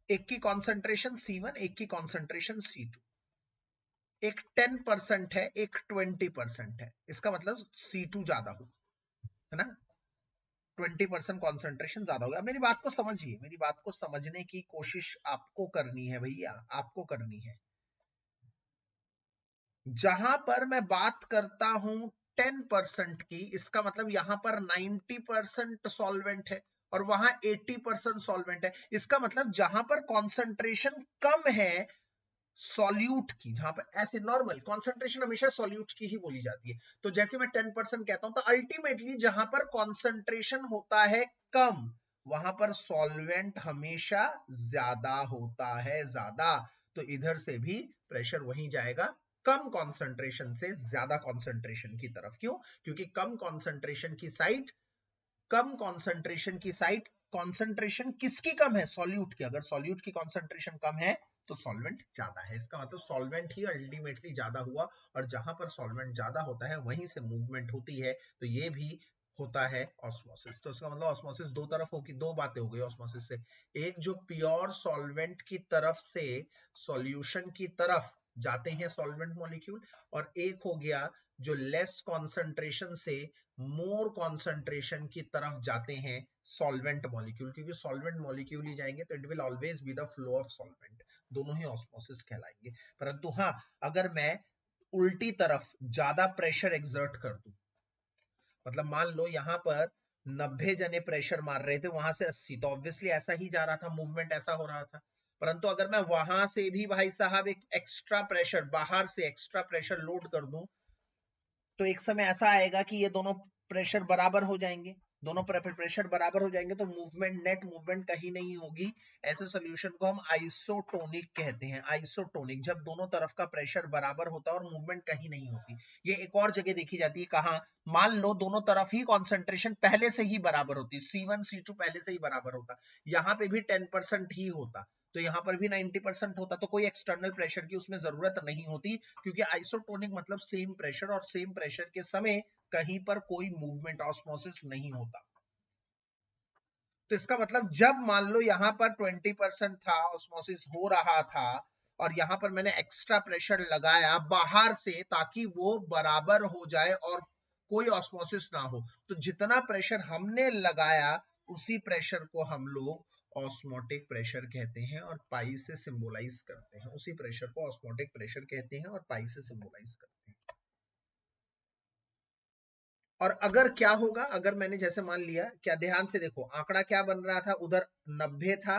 एक की कॉन्सेंट्रेशन C1, एक की कॉन्सेंट्रेशन C2, एक 10% है, एक 20% है, इसका मतलब C2 ज्यादा हो, है ना? 20% कॉन्सेंट्रेशन ज्यादा होगा। मेरी बात को समझिए, मेरी बात को समझने की कोशिश आपको करनी है भैया, आपको करनी है। जहां पर मैं बात करता हूं 10% की, इसका मतलब यहां पर 90% सॉल्वेंट है और वहां 80% सॉल्वेंट है। इसका मतलब जहां पर कॉन्सेंट्रेशन कम है सॉल्यूट की, जहां पर ऐसे नॉर्मल कॉन्सेंट्रेशन हमेशा सॉल्यूट की ही बोली जाती है, तो जैसे मैं 10% कहता हूं, तो अल्टीमेटली जहां पर कॉन्सेंट्रेशन होता है कम, वहां पर सॉल्वेंट हमेशा ज्यादा होता है, ज्यादा। तो इधर से भी प्रेशर वही जाएगा, कम कॉन्सेंट्रेशन से ज्यादा कॉन्सेंट्रेशन की तरफ। क्यों? क्योंकि कम कॉन्सेंट्रेशन की साइड, कम कॉन्सेंट्रेशन की साइड, कॉन्सेंट्रेशन किसकी कम है? सॉल्यूट की। अगर सॉल्यूट की कॉन्सेंट्रेशन कम है तो सॉल्वेंट ज्यादा है, इसका मतलब सॉल्वेंट ही अल्टीमेटली ज्यादा हुआ, और जहां पर सॉल्वेंट ज्यादा होता है वहीं से मूवमेंट होती है, तो ये भी होता है ऑस्मोसिस। तो इसका मतलब ऑस्मोसिस दो तरफ होगी, दो बातें हो गई ऑस्मोसिस से, एक जो प्योर सॉल्वेंट की तरफ से सॉल्यूशन की तरफ जाते हैं सॉल्वेंट मॉलिक्यूल, और एक हो गया जो लेस कॉन्सेंट्रेशन से मोर कॉन्सेंट्रेशन की तरफ जाते हैं सॉल्वेंट मॉलिक्यूल, क्योंकि सॉल्वेंट मॉलिक्यूल ही जाएंगे तो it will always be the flow of solvent, दोनों ही ऑस्मोसिस कहलाएंगे। परंतु हाँ, अगर मैं उल्टी तरफ ज्यादा प्रेशर एक्सर्ट कर दूं, मतलब मान लो यहां पर 90 जने प्रेशर मार रहे थे, वहां से 80, तो ऑब्वियसली ऐसा ही जा रहा था, मूवमेंट ऐसा हो रहा था। परंतु अगर मैं वहां से भी भाई साहब एक एक्स्ट्रा प्रेशर, बाहर से एक्स्ट्रा प्रेशर लोड कर दूं, तो एक समय ऐसा आएगा कि ये दोनों प्रेशर बराबर हो जाएंगे, दोनों प्रेशर बराबर हो जाएंगे, तो मूवमेंट, नेट मूवमेंट कहीं नहीं होगी। ऐसे सॉल्यूशन को हम आइसोटोनिक कहते हैं। आइसोटोनिक, जब दोनों तरफ का प्रेशर बराबर होता है और मूवमेंट कहीं नहीं होती। ये एक और जगह देखी जाती है, कहां? मान लो दोनों तरफ ही कॉन्सेंट्रेशन पहले से ही बराबर होती, C1 C2 पहले से ही बराबर होता, यहाँ पे भी 10% ही होता, तो यहाँ पर भी 90% होता, तो कोई एक्सटर्नल प्रेशर की उसमें जरूरत नहीं होती, क्योंकि आइसोटोनिक मतलब सेम प्रेशर, और सेम प्रेशर के समय कहीं पर कोई मूवमेंट, ऑस्मोसिस नहीं होता। तो इसका मतलब जब मान लो यहां पर 20% था, ऑस्मोसिस हो रहा था, और यहाँ पर मैंने एक्स्ट्रा प्रेशर लगाया बाहर से ताकि वो बराबर हो जाए और कोई ऑस्मोसिस ना हो। तो जितना प्रेशर हमने लगाया उसी प्रेशर को हम लोग ऑस्मोटिक प्रेशर कहते हैं और पाई से सिंबलाइज करते हैं। उसी प्रेशर को ऑस्मोटिक प्रेशर कहते हैं और पाई से सिंबलाइज करते हैं। और अगर क्या होगा, अगर मैंने जैसे मान लिया, क्या ध्यान से देखो आंकड़ा क्या बन रहा था, उधर 90 था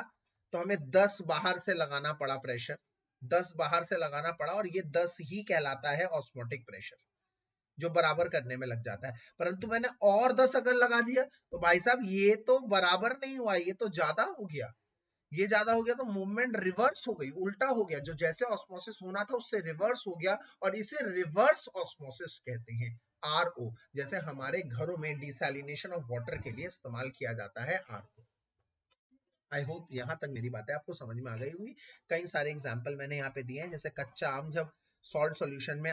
तो हमें 10 बाहर से लगाना पड़ा प्रेशर, 10 बाहर से लगाना पड़ा और ये 10 ही कहलाता है ऑस्मोटिक प्रेशर जो बराबर करने में लग जाता है। परंतु मैंने और 10 अगर लगा दिया तो भाई साहब ये तो बराबर नहीं हुआ, ये तो ज्यादा हो गया, ये ज्यादा हो गया तो मूवमेंट रिवर्स हो गई, उल्टा हो गया, जो जैसे ऑस्मोसिस होना था उससे रिवर्स हो गया और इसे रिवर्स ऑस्मोसिस कहते हैं, आरओ। जैसे हमारे घरों में डिसैलिनेशन ऑफ वाटर के लिए इस्तेमाल किया जाता है आरओ। आई होप यहां तक मेरी बातें आपको समझ में आ गई होंगी। कई सारे एग्जाम्पल मैंने यहाँ पे दिए हैं, जैसे कच्चा आम जब सॉल्ट सॉल्यूशन में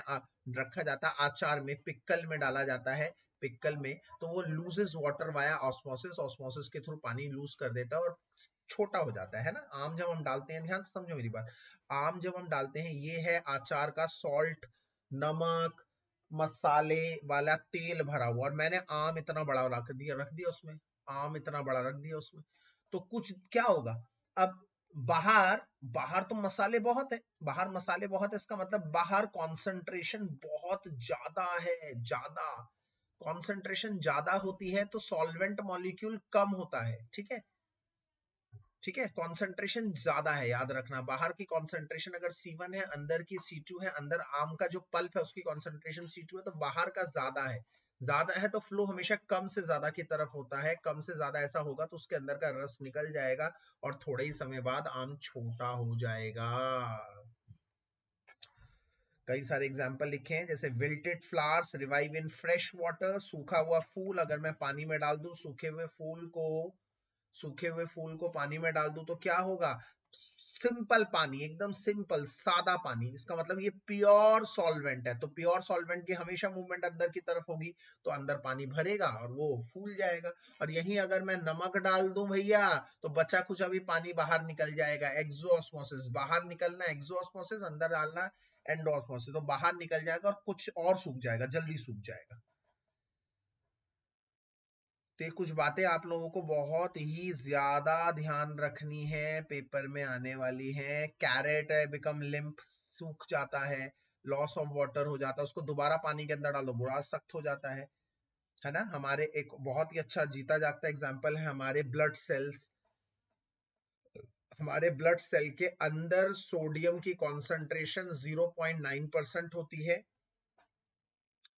रखा जाता है, आचार में, पिक्कल में डाला जाता है, पिक्कल में, तो वो loses water via osmosis, osmosis के थ्रू पानी लूज कर देता है और छोटा हो जाता है ना। आम जब हम डालते हैं, ध्यान से समझो मेरी बात, आम जब हम डालते हैं, ये है आचार का सॉल्ट, नमक, मसाले वाला तेल भरा हुआ, और मैंने आम इतना बड़ा रख दिया उसमें, आम इतना बड़ा रख दिया उसमें, तो कुछ क्या होगा, अब बाहर बाहर तो मसाले बहुत है, बाहर मसाले बहुत है, इसका मतलब बाहर कॉन्सेंट्रेशन बहुत ज्यादा है, ज्यादा कॉन्सेंट्रेशन ज्यादा होती है तो सॉल्वेंट मॉलिक्यूल कम होता है, ठीक है, ठीक है, कॉन्सेंट्रेशन ज्यादा है, याद रखना, बाहर की कॉन्सेंट्रेशन अगर C1 है, अंदर की C2 है, अंदर आम का जो पल्प है उसकी कॉन्सेंट्रेशन C2 है, तो बाहर का ज्यादा है, ज्यादा है तो फ्लो हमेशा कम से ज्यादा की तरफ होता है, कम से ज्यादा ऐसा होगा तो उसके अंदर का रस निकल जाएगा और थोड़े ही समय बाद आम छोटा हो जाएगा। कई सारे एग्जाम्पल लिखे हैं, जैसे wilted flowers revive in fresh water, सूखा हुआ फूल अगर मैं पानी में डाल दूं, सूखे हुए फूल को पानी में डाल दूं तो क्या होगा, सिंपल पानी, एकदम सिंपल सादा पानी, इसका मतलब ये प्योर सॉल्वेंट है, तो प्योर सॉल्वेंट की हमेशा मूवमेंट अंदर की तरफ होगी, तो अंदर पानी भरेगा और वो फूल जाएगा। और यही अगर मैं नमक डाल दूं भैया तो बचा कुछ अभी पानी बाहर निकल जाएगा, एक्सोऑस्मोसिस, बाहर निकलना एक्सोऑस्मोसिस, अंदर डालना एंडोऑस्मोसिस, तो बाहर निकल जाएगा और कुछ और सूख जाएगा, जल्दी सूख जाएगा। तो ये कुछ बातें आप लोगों को बहुत ही ज्यादा ध्यान रखनी है, पेपर में आने वाली है। कैरेट है बिकम लिम्प, सूख जाता है, लॉस ऑफ वाटर हो जाता है, उसको दोबारा पानी के अंदर डाल दो बुरा सख्त हो जाता है ना। हमारे एक बहुत ही अच्छा जीता जागता एग्जांपल है हमारे ब्लड सेल्स, हमारे ब्लड सेल के अंदर सोडियम की कॉन्सेंट्रेशन 0.9% होती है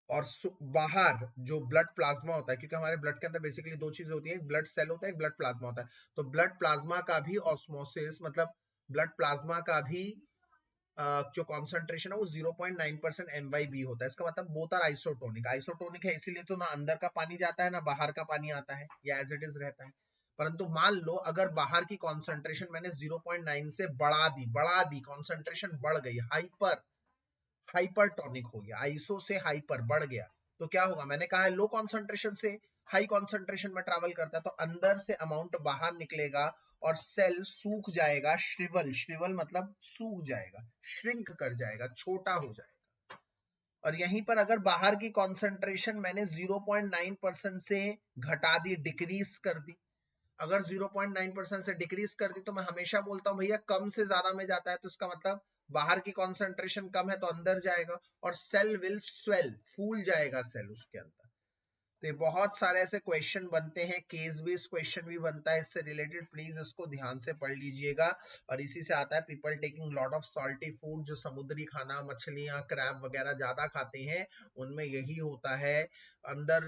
और बाहर जो ब्लड प्लाज्मा होता है, क्योंकि हमारे ब्लड के अंदर बेसिकली दो चीजें होती है, एक ब्लड सेल होता है, एक ब्लड प्लाज्मा होता है, तो ब्लड प्लाज्मा का भी ऑस्मोसिस, मतलब ब्लड प्लाज्मा का भी जो कॉन्सेंट्रेशन है वो 0.9% MyB होता है, इसका मतलब बोथ आर आइसोटोनिक, आइसोटोनिक है इसीलिए तो ना अंदर का पानी जाता है ना बाहर का पानी आता है, या एज इट इज रहता है। परंतु मान लो अगर बाहर की कॉन्सेंट्रेशन मैंने 0.9 से बढ़ा दी कॉन्सेंट्रेशन बढ़ गई, हाइपरटोनिक हो गया, आइसो से हाइपर बढ़ गया, तो क्या होगा, मैंने कहा है लो कॉन्सेंट्रेशन से हाई कॉन्सेंट्रेशन में ट्रैवल करता है तो अंदर से अमाउंट बाहर निकलेगा और सेल सूख जाएगा, श्रिवल मतलब सूख जाएगा, श्रिंक कर जाएगा, छोटा हो जाएगा। और यहीं पर अगर बाहर की कॉन्सेंट्रेशन मैंने 0.9% से घटा दी, डिक्रीज कर दी, अगर 0.9% से डिक्रीज कर दी तो मैं हमेशा बोलता हूं भैया कम से ज्यादा में जाता है, तो इसका मतलब बाहर की कॉन्सेंट्रेशन कम है तो अंदर जाएगा और सेल विल स्वेल, फूल जाएगा सेल उसके अंदर। तो ये बहुत सारे ऐसे क्वेश्चन बनते हैं, केस बेस्ड क्वेश्चन भी बनता है इससे रिलेटेड, प्लीज इसको ध्यान से पढ़ लीजिएगा। और इसी से आता है people taking lot of salty food, जो समुद्री खाना, मछलियां, क्रैब वगैरह ज्यादा खाते हैं उनमें यही होता है, अंदर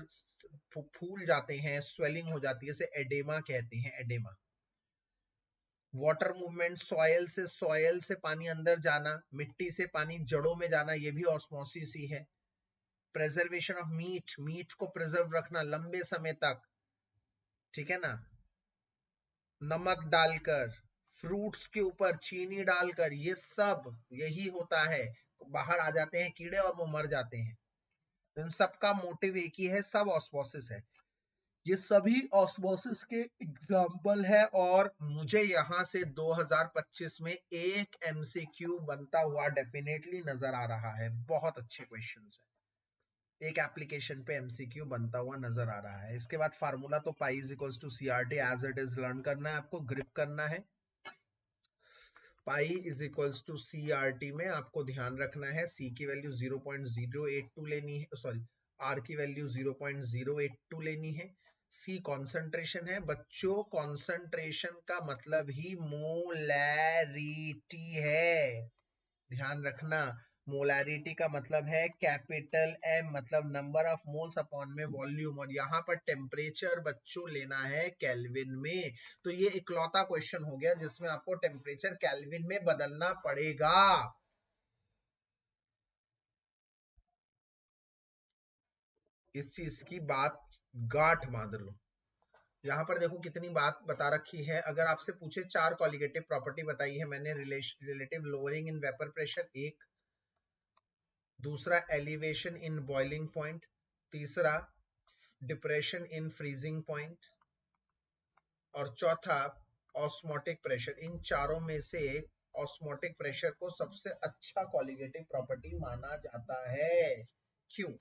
फूल जाते हैं, स्वेलिंग हो जाती है, इसे एडेमा कहते हैं, एडेमा। वाटर मूवमेंट, सॉयल से पानी अंदर जाना, मिट्टी से पानी जड़ों में जाना, ये भी ऑस्मोसिस ही है। प्रेजर्वेशन ऑफ मीट को प्रिजर्व रखना लंबे समय तक, ठीक है ना, नमक डालकर, फ्रूट्स के ऊपर चीनी डालकर, ये सब यही होता है, बाहर आ जाते हैं कीड़े और वो मर जाते हैं, इन सबका मोटिव एक ही है, सब ऑस्मोसिस है। ये सभी ऑस्मोसिस के एग्जाम्पल है और मुझे यहां से 2025 में एक एमसीक्यू बनता हुआ डेफिनेटली नजर आ रहा है। बहुत अच्छे क्वेश्चंस है, एक एप्लीकेशन पे एमसीक्यू बनता हुआ नजर आ रहा है। इसके बाद फार्मूला तो pi is equals to CRT as it is learn करना है, आपको ग्रिप करना है। Pi is equals to CRT में आपको ध्यान रखना है सी की वैल्यू 0.082 लेनी है, सॉरी आर की वैल्यू 0.082 लेनी है। सी कॉन्सेंट्रेशन है बच्चों, कॉन्सेंट्रेशन का मतलब ही मोलैरिटी है, ध्यान रखना। मोलैरिटी का मतलब है कैपिटल एम, मतलब नंबर ऑफ मोल्स अपॉन में वॉल्यूम, और यहाँ पर टेम्परेचर बच्चों लेना है केल्विन में। तो ये इकलौता क्वेश्चन हो गया जिसमें आपको टेम्परेचर केल्विन में बदलना पड़ेगा। इस चीज की बात गांठ बांध लो। यहाँ पर देखो कितनी बात बता रखी है। अगर आपसे पूछे 4 कॉलिगेटिव प्रॉपर्टी बताई है मैंने, relative lowering in vapour pressure एक, दूसरा एलिवेशन इन बॉइलिंग पॉइंट, तीसरा डिप्रेशन इन फ्रीजिंग पॉइंट, और चौथा ऑस्मोटिक प्रेशर। इन चारों में से ऑस्मोटिक प्रेशर को सबसे अच्छा कॉलिगेटिव प्रॉपर्टी माना जाता है। क्यों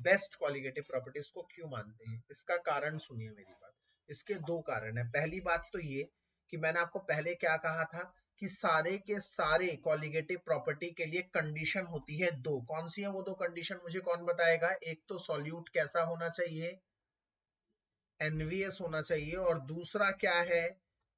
बेस्ट कॉलिगेटिव प्रॉपर्टीज को क्यों मानते हैं, इसका कारण सुनिए मेरी बात। इसके दो कारण है। पहली बात तो ये कि मैंने आपको पहले क्या कहा था कि सारे के सारे कॉलिगेटिव प्रॉपर्टी के लिए कंडीशन होती है दो। कौन सी है वो दो कंडीशन, मुझे कौन बताएगा? एक तो सॉल्यूट कैसा होना चाहिए, एनवीएस होना चाहिए, और दूसरा क्या है,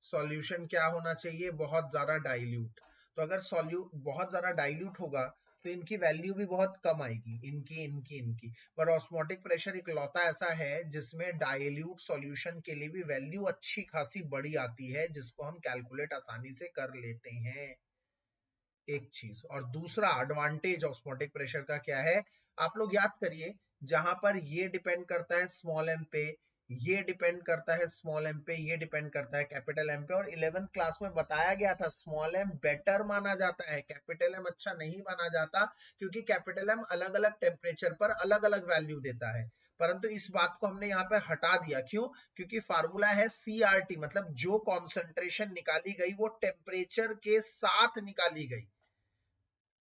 सॉल्यूशन क्या होना चाहिए, बहुत ज्यादा डाइल्यूट। तो अगर सॉल्यूट बहुत ज्यादा डाइल्यूट होगा तो इनकी वैल्यू भी बहुत कम आएगी, इनकी। पर ऑस्मोटिक प्रेशर इकलौता ऐसा है जिसमें डाइल्यूट सॉल्यूशन के लिए भी वैल्यू अच्छी खासी बड़ी आती है, जिसको हम कैलकुलेट आसानी से कर लेते हैं। एक चीज, और दूसरा एडवांटेज ऑस्मोटिक प्रेशर का क्या है, आप लोग याद करिए, जहां पर ये डिपेंड करता है स्मॉल एम पे, ये डिपेंड करता है स्मॉल एम पे, ये डिपेंड करता है कैपिटल एम पे, और 11th क्लास में बताया गया था स्मॉल एम बेटर माना जाता है, कैपिटल एम अच्छा नहीं माना जाता, क्योंकि कैपिटल एम अलग अलग टेम्परेचर पर अलग अलग वैल्यू देता है। परंतु इस बात को हमने यहाँ पर हटा दिया, क्यों? क्योंकि फार्मूला है सीआरटी, मतलब जो कॉन्सेंट्रेशन निकाली गई वो टेम्परेचर के साथ निकाली गई,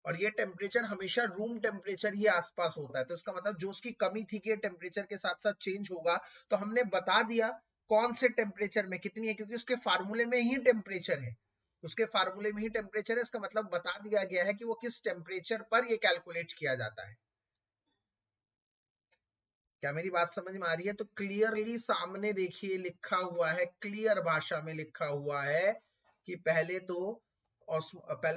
और ये टेम्परेचर हमेशा रूम टेम्परेचर ही आसपास होता है। तो इसका मतलब जो उसकी कमी थी कि टेम्परेचर के साथ साथ चेंज होगा, तो हमने बता दिया कौन से टेम्परेचर में कितनी है, क्योंकि उसके फार्मूले में ही टेम्परेचर है, उसके फार्मूले में ही टेम्परेचर है। इसका मतलब बता दिया गया है कि वो किस टेम्परेचर पर ये कैलकुलेट किया जाता है। क्या मेरी बात समझ में आ रही है? तो क्लियरली सामने देखिए लिखा हुआ है, क्लियर भाषा में लिखा हुआ है कि पहले तो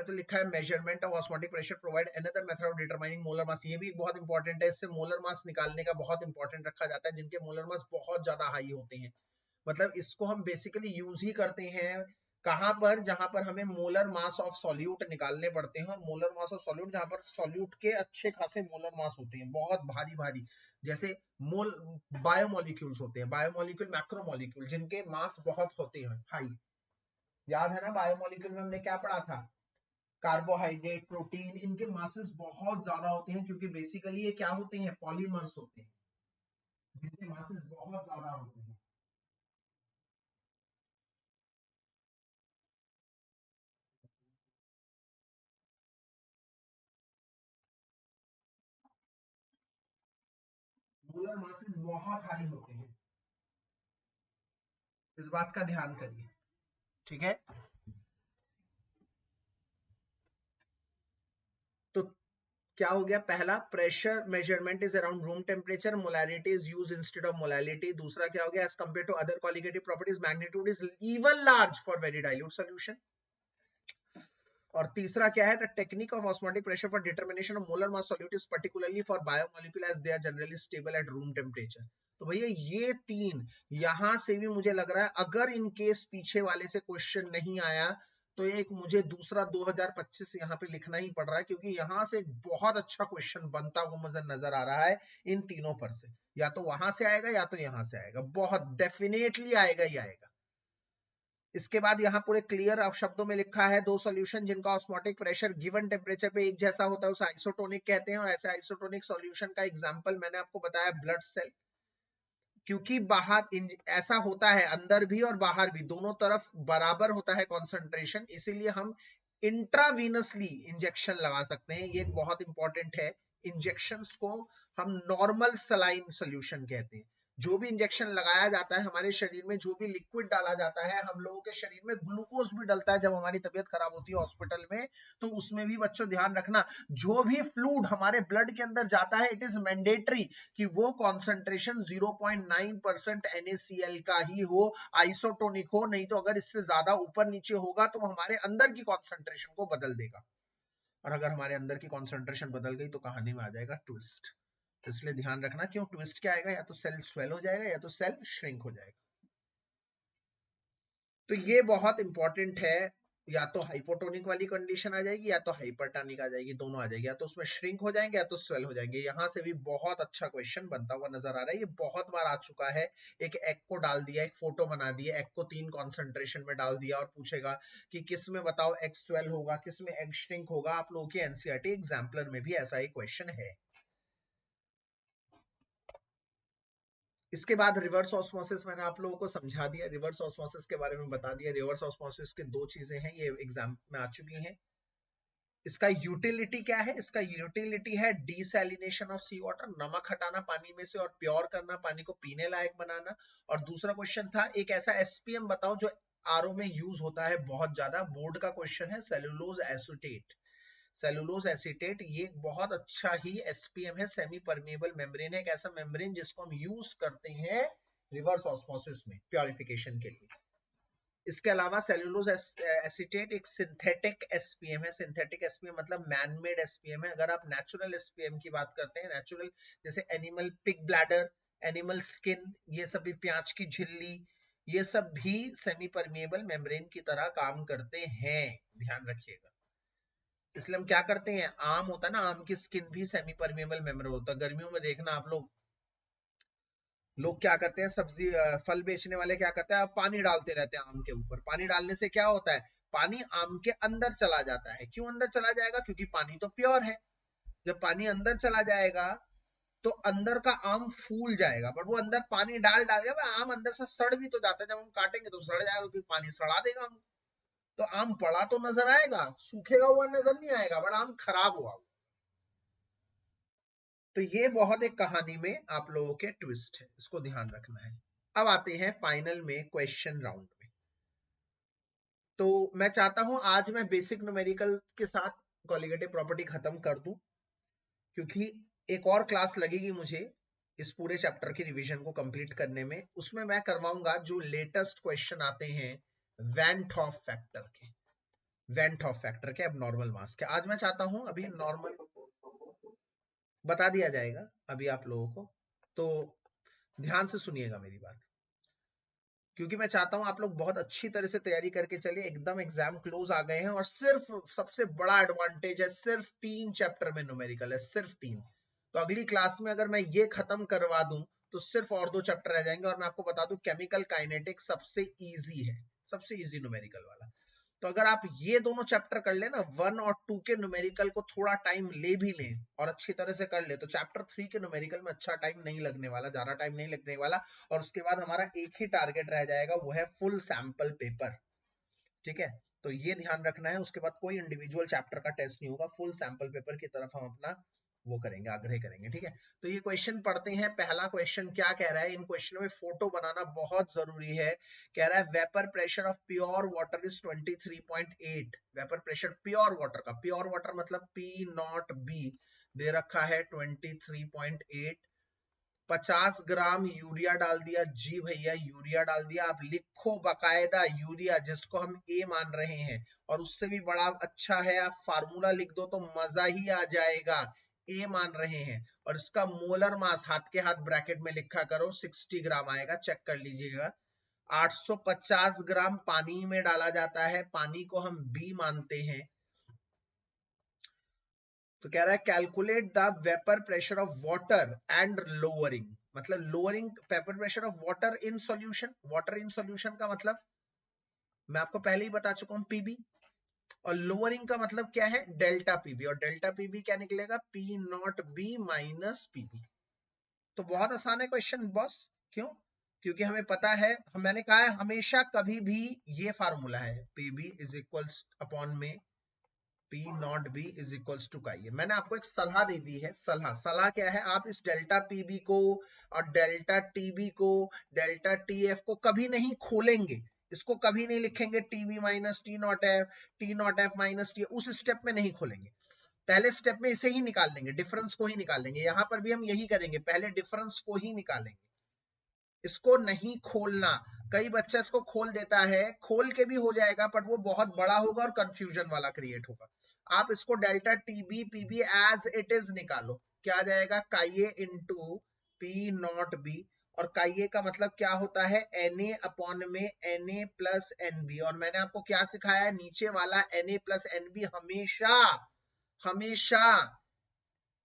लिखा है measurement of osmotic pressure provide another method of determining molar mass. ये भी बहुत इंपॉर्टेंट है, इससे मोलर मास निकालने का बहुत इंपॉर्टेंट रखा जाता है, जिनके मोलर मास बहुत ज्यादा हाई होते हैं। मतलब इसको हम बेसिकली यूज ही करते हैं कहां पर, जहां पर हमें मोलर मास ऑफ सॉल्यूट निकालने पड़ते हैं, और मोलर मास ऑफ सॉल्यूट जहां पर सॉल्यूट के अच्छे खासे मोलर मास होते हैं, बहुत भारी भारी, जैसे मोल बायोमोलिक्यूल्स होते हैं, बायोमोलिक्यूल मैक्रोमोलिक्यूल जिनके मास बहुत होते हैं हाई। याद है ना बायोमोलिक्यूल में हमने क्या पढ़ा था, कार्बोहाइड्रेट प्रोटीन, इनके मासेस बहुत ज्यादा होते हैं, क्योंकि बेसिकली ये क्या होते हैं, पॉलीमर्स होते हैं, जिनके मासेस बहुत ज्यादा होते हैं। मोलर मासेस बहुत हाई होते हैं, इस बात का ध्यान करिए, ठीक है? तो क्या हो गया, पहला pressure measurement is around room temperature, molarity is used instead of molality. दूसरा क्या हो गया, as compare to other colligative properties magnitude is even large for very dilute solution. और तीसरा क्या है, the technique of osmotic pressure for determination of molar mass solute is particularly for biomolecule as they are generally stable at room temperature. तो भैया ये तीन, यहां से भी मुझे लग रहा है अगर इन केस पीछे वाले से क्वेश्चन नहीं आया तो एक मुझे दूसरा 2025 यहाँ पे लिखना ही पड़ रहा है, क्योंकि यहां से बहुत अच्छा क्वेश्चन बनता हुआ मुझे नजर आ रहा है इन तीनों पर से। या तो वहां से आएगा या तो यहां से आएगा, बहुत डेफिनेटली आएगा ही आएगा। इसके बाद यहाँ पूरे क्लियर शब्दों में लिखा है, दो सॉल्यूशन जिनका ऑस्मोटिक प्रेशर गिवन टेम्परेचर पे एक जैसा होता है उसे आइसोटोनिक कहते हैं, और ऐसे आइसोटोनिक सॉल्यूशन का एग्जांपल मैंने आपको बताया ब्लड सेल। क्योंकि बाहर ऐसा होता है, अंदर भी और बाहर भी दोनों तरफ बराबर होता है कॉन्सेंट्रेशन, इसीलिए हम इंट्रावीनसली इंजेक्शन लगा सकते हैं। ये बहुत इंपॉर्टेंट है। इंजेक्शंस को हम नॉर्मल सलाइन सोल्यूशन कहते हैं। जो भी इंजेक्शन लगाया जाता है हमारे शरीर में, जो भी लिक्विड डाला जाता है, हम लोगों के शरीर में ग्लूकोज भी डलता है जब हमारी तबीयत खराब होती है हॉस्पिटल में, तो उसमें भी बच्चों ध्यान रखना, जो भी फ्लूइड हमारे ब्लड के अंदर जाता है, इट इज मैंडेटरी कि वो कॉन्सेंट्रेशन 0.9% NaCl का ही हो, आइसोटोनिक हो, नहीं तो अगर इससे ज्यादा ऊपर नीचे होगा तो हमारे अंदर की कॉन्सेंट्रेशन को बदल देगा, और अगर हमारे अंदर की कॉन्सेंट्रेशन बदल गई तो कहानी में आ जाएगा ट्विस्ट। तो इसलिए ध्यान रखना, क्यों ट्विस्ट क्या आएगा, या तो सेल स्वेल हो जाएगा या तो सेल श्रिंक हो जाएगा। तो ये बहुत इंपॉर्टेंट है, या तो हाइपोटोनिक वाली कंडीशन आ जाएगी या तो हाइपरटोनिक आ जाएगी, दोनों आ जाएगी, या तो उसमें श्रिंक हो जाएंगे या तो स्वेल हो जाएंगे। यहां से भी बहुत अच्छा क्वेश्चन बनता हुआ नजर आ रहा है, ये बहुत बार आ चुका है। एक एग को डाल दिया, एक फोटो बना दिया, एग को 3 कॉन्सेंट्रेशन में डाल दिया और पूछेगा कि किस में बताओ एग स्वेल होगा, किस में एग श्रिंक होगा। आप लोगों के एनसीईआरटी एग्जाम्पलर में भी ऐसा एक क्वेश्चन है। इसके बाद रिवर्स ऑस्मोसिस मैंने आप लोगों को समझा दिया, रिवर्स ऑस्मोसिस के बारे में बता दिया। रिवर्स ऑस्मोसिस के 2 चीजें हैं, ये एग्जाम में आ चुकी हैं। इसका यूटिलिटी क्या है, इसका यूटिलिटी है डीसैलिनेशन ऑफ सी वाटर, नमक हटाना पानी में से और प्योर करना, पानी को पीने लायक बनाना। और दूसरा क्वेश्चन था एक ऐसा एसपीएम बताओ जो आरओ में यूज होता है बहुत ज्यादा, बोर्ड का क्वेश्चन है, सेलुलोज एसीटेट। सेलुलोज एसीटेट ये बहुत अच्छा ही एसपीएम है, सेमी परमेबल मेम्ब्रेन है, एक ऐसा मेम्ब्रेन जिसको हम यूज करते हैं रिवर्स ऑस्मोसिस में प्योरिफिकेशन के लिए। इसके अलावा सेलुलोज एसीटेट एक सिंथेटिक एसपीएम है। सिंथेटिक एसपीएम मतलब मैनमेड एसपीएम है। अगर आप नेचुरल एसपीएम की बात करते हैं, नेचुरल जैसे animal pig bladder, animal skin, ये सब भी, प्याज की झिल्ली, ये सब भी सेमी परमेबल मेम्ब्रेन की तरह काम करते हैं, ध्यान रखिएगा। इसलिए हम क्या करते हैं, आम होता है ना, आम की स्किन भी सेमी परमेबल मेम्ब्रेन होता है। गर्मियों में देखना आप लोग क्या करते हैं, सब्जी फल बेचने वाले क्या करते हैं, आप पानी डालते रहते हैं आम के ऊपर। पानी डालने से क्या होता है, पानी आम के अंदर चला जाता है। क्यों अंदर चला जाएगा, क्योंकि पानी तो प्योर है। जब पानी अंदर चला जाएगा तो अंदर का आम फूल जाएगा, बट वो अंदर पानी डाल डालेगा, आम अंदर से सड़ भी तो जाता है। जब हम काटेंगे तो सड़ जाएगा, क्योंकि पानी सड़ा देगा आम। तो आम पड़ा तो नजर आएगा, सूखेगा हुआ नजर नहीं आएगा, बट आम खराब हुआ। तो ये बहुत एक कहानी में आप लोगों के ट्विस्ट है, इसको ध्यान रखना है। अब आते हैं फाइनल में क्वेश्चन राउंड में। तो मैं चाहता हूं आज मैं बेसिक न्यूमेरिकल के साथ कॉलिगेटिव प्रॉपर्टी खत्म कर दूं, क्योंकि एक और क्लास लगेगी मुझे इस पूरे चैप्टर की रिवीजन को कंप्लीट करने में। उसमें मैं करवाऊंगा जो लेटेस्ट क्वेश्चन आते हैं वैन टॉफ फैक्टर के, वैन टॉफ फैक्टर के अब नॉर्मल मास के। आज मैं चाहता हूं अभी नॉर्मल बता दिया जाएगा अभी आप लोगों को, तो ध्यान से सुनिएगा मेरी बात, क्योंकि मैं चाहता हूं आप लोग बहुत अच्छी तरह से तैयारी करके चलिए। एकदम एग्जाम क्लोज आ गए हैं और सिर्फ सबसे बड़ा एडवांटेज है, सिर्फ 3 चैप्टर में न्यूमेरिकल है, सिर्फ 3। तो अगली क्लास में अगर मैं ये खत्म करवा दूं तो सिर्फ और 2 चैप्टर रह जाएंगे। और मैं आपको बता दूं केमिकल काइनेटिक्स सबसे इजी है, सबसे इजी न्यूमेरिकल वाला। तो अगर आप ये दोनों चैप्टर कर ले ना, 1 और 2 के न्यूमेरिकल को थोड़ा टाइम ले भी लें और अच्छी तरह से कर ले, तो चैप्टर 3 के न्यूमेरिकल में अच्छा टाइम नहीं लगने वाला, ज्यादा टाइम नहीं लगने वाला। और उसके बाद हमारा एक ही टारगेट रह जाएगा, वो है फुल सैंपल पेपर। ठीक है, तो ये ध्यान रखना है। उसके बाद कोई इंडिविजुअल चैप्टर का टेस्ट नहीं होगा, फुल सैंपल पेपर की तरफ हम अपना वो करेंगे, आग्रह करेंगे। ठीक है, तो ये क्वेश्चन पढ़ते हैं। पहला क्वेश्चन क्या कह रहा है, इन क्वेश्चनों में फोटो बनाना बहुत जरूरी है। कह रहा है vapour pressure of pure water is 23.8। Vapour pressure pure water का, प्योर वाटर मतलब P0B दे रखा है 23.8। 50 ग्राम यूरिया डाल दिया, जी भैया यूरिया डाल दिया। आप लिखो बकायदा यूरिया, जिसको हम ए मान रहे हैं, और उससे भी बड़ा अच्छा है आप फार्मूला लिख दो तो मजा ही आ जाएगा। ए मान रहे हैं और इसका मोलर मास हाथ के हाथ ब्रैकेट में लिखा करो, 60 ग्राम आएगा, चेक कर लीजिएगा। 850 ग्राम पानी में डाला जाता है, पानी को हम बी मानते हैं। तो कह रहा है calculate the vapour pressure of water and lowering, मतलब lowering vapour pressure of water in solution. Water in solution का मतलब मैं आपको पहले ही बता चुका हूं, पीबी। और लोअरिंग का मतलब क्या है, डेल्टा पीबी। और डेल्टा पीबी क्या निकलेगा, P0B माइनस पीबी। तो बहुत आसान है क्वेश्चन बॉस, क्यों? क्योंकि हमें पता है, मैंने कहा है हमेशा कभी भी ये फार्मूला है, P B is equals upon में P naught B is equals to का। ये मैंने आपको एक सलाह दे दी है। सलाह क्या है, आप इस डेल्टा पीबी को और डेल्टा टीबी को, डेल्टा टीएफ को कभी नहीं खोलेंगे, इसको कभी नहीं लिखेंगे TB minus T not F minus T, उस स्टेप में नहीं खोलेंगे। पहले स्टेप में इसे ही निकाल लेंगे, डिफरेंस को ही निकाल लेंगे। यहां पर भी हम यही करेंगे, पहले डिफरेंस को ही निकालेंगे, इसको नहीं खोलना। कई बच्चा इसको खोल देता है, खोल के भी हो जाएगा बट वो बहुत बड़ा होगा और कंफ्यूजन वाला क्रिएट होगा। आप इसको delta TB PB as it is निकालो, क्या आ जाएगा, chi A into P naught B. और काइए का मतलब क्या होता है, Na अपॉन में Na प्लस एनबी। और मैंने आपको क्या सिखाया है, नीचे वाला Na प्लस एनबी हमेशा हमेशा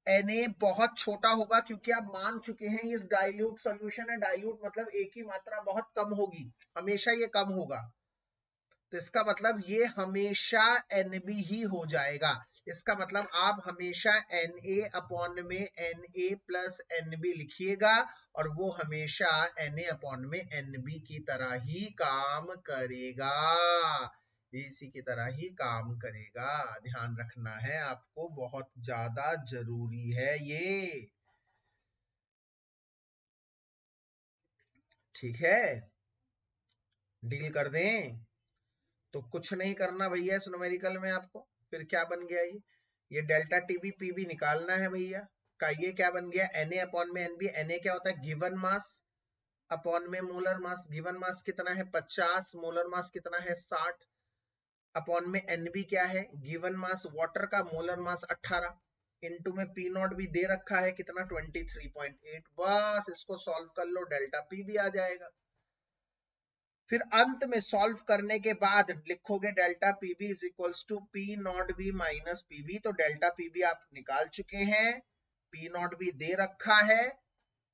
Na बहुत छोटा होगा, क्योंकि आप मान चुके हैं ये डाइल्यूट सॉल्यूशन है। डाइल्यूट मतलब एक ही मात्रा बहुत कम होगी, हमेशा ये कम होगा। तो इसका मतलब ये हमेशा Nb ही हो जाएगा। इसका मतलब आप हमेशा Na अपॉन में Na प्लस Nb लिखिएगा, और वो हमेशा Na अपॉन में Nb की तरह ही काम करेगा, इसी की तरह ही काम करेगा। ध्यान रखना है आपको, बहुत ज्यादा जरूरी है ये, ठीक है, डील कर दें। तो कुछ नहीं करना भैया इस न्यूमेरिकल में आपको। फिर क्या बन गया, ये डेल्टा टीबी पीबी निकालना है भैया का। ये क्या बन गया, Na अपॉन में Nb। Na क्या होता है, गिवन मास अपॉन में मोलर मास। गिवन मास कितना है 50, मोलर मास कितना है 60, अपॉन में Nb क्या है, गिवन मास वाटर का, मोलर मास 18, इनटू में पी नॉट भी दे रखा है कितना 23.8। बस इसको सॉल्व कर लो, डेल्टा पी भी आ जाएगा। फिर अंत में सॉल्व करने के बाद लिखोगे delta PB is equals to P naught B minus PB. तो डेल्टा पीबी आप निकाल चुके हैं, पी नॉट बी दे रखा है,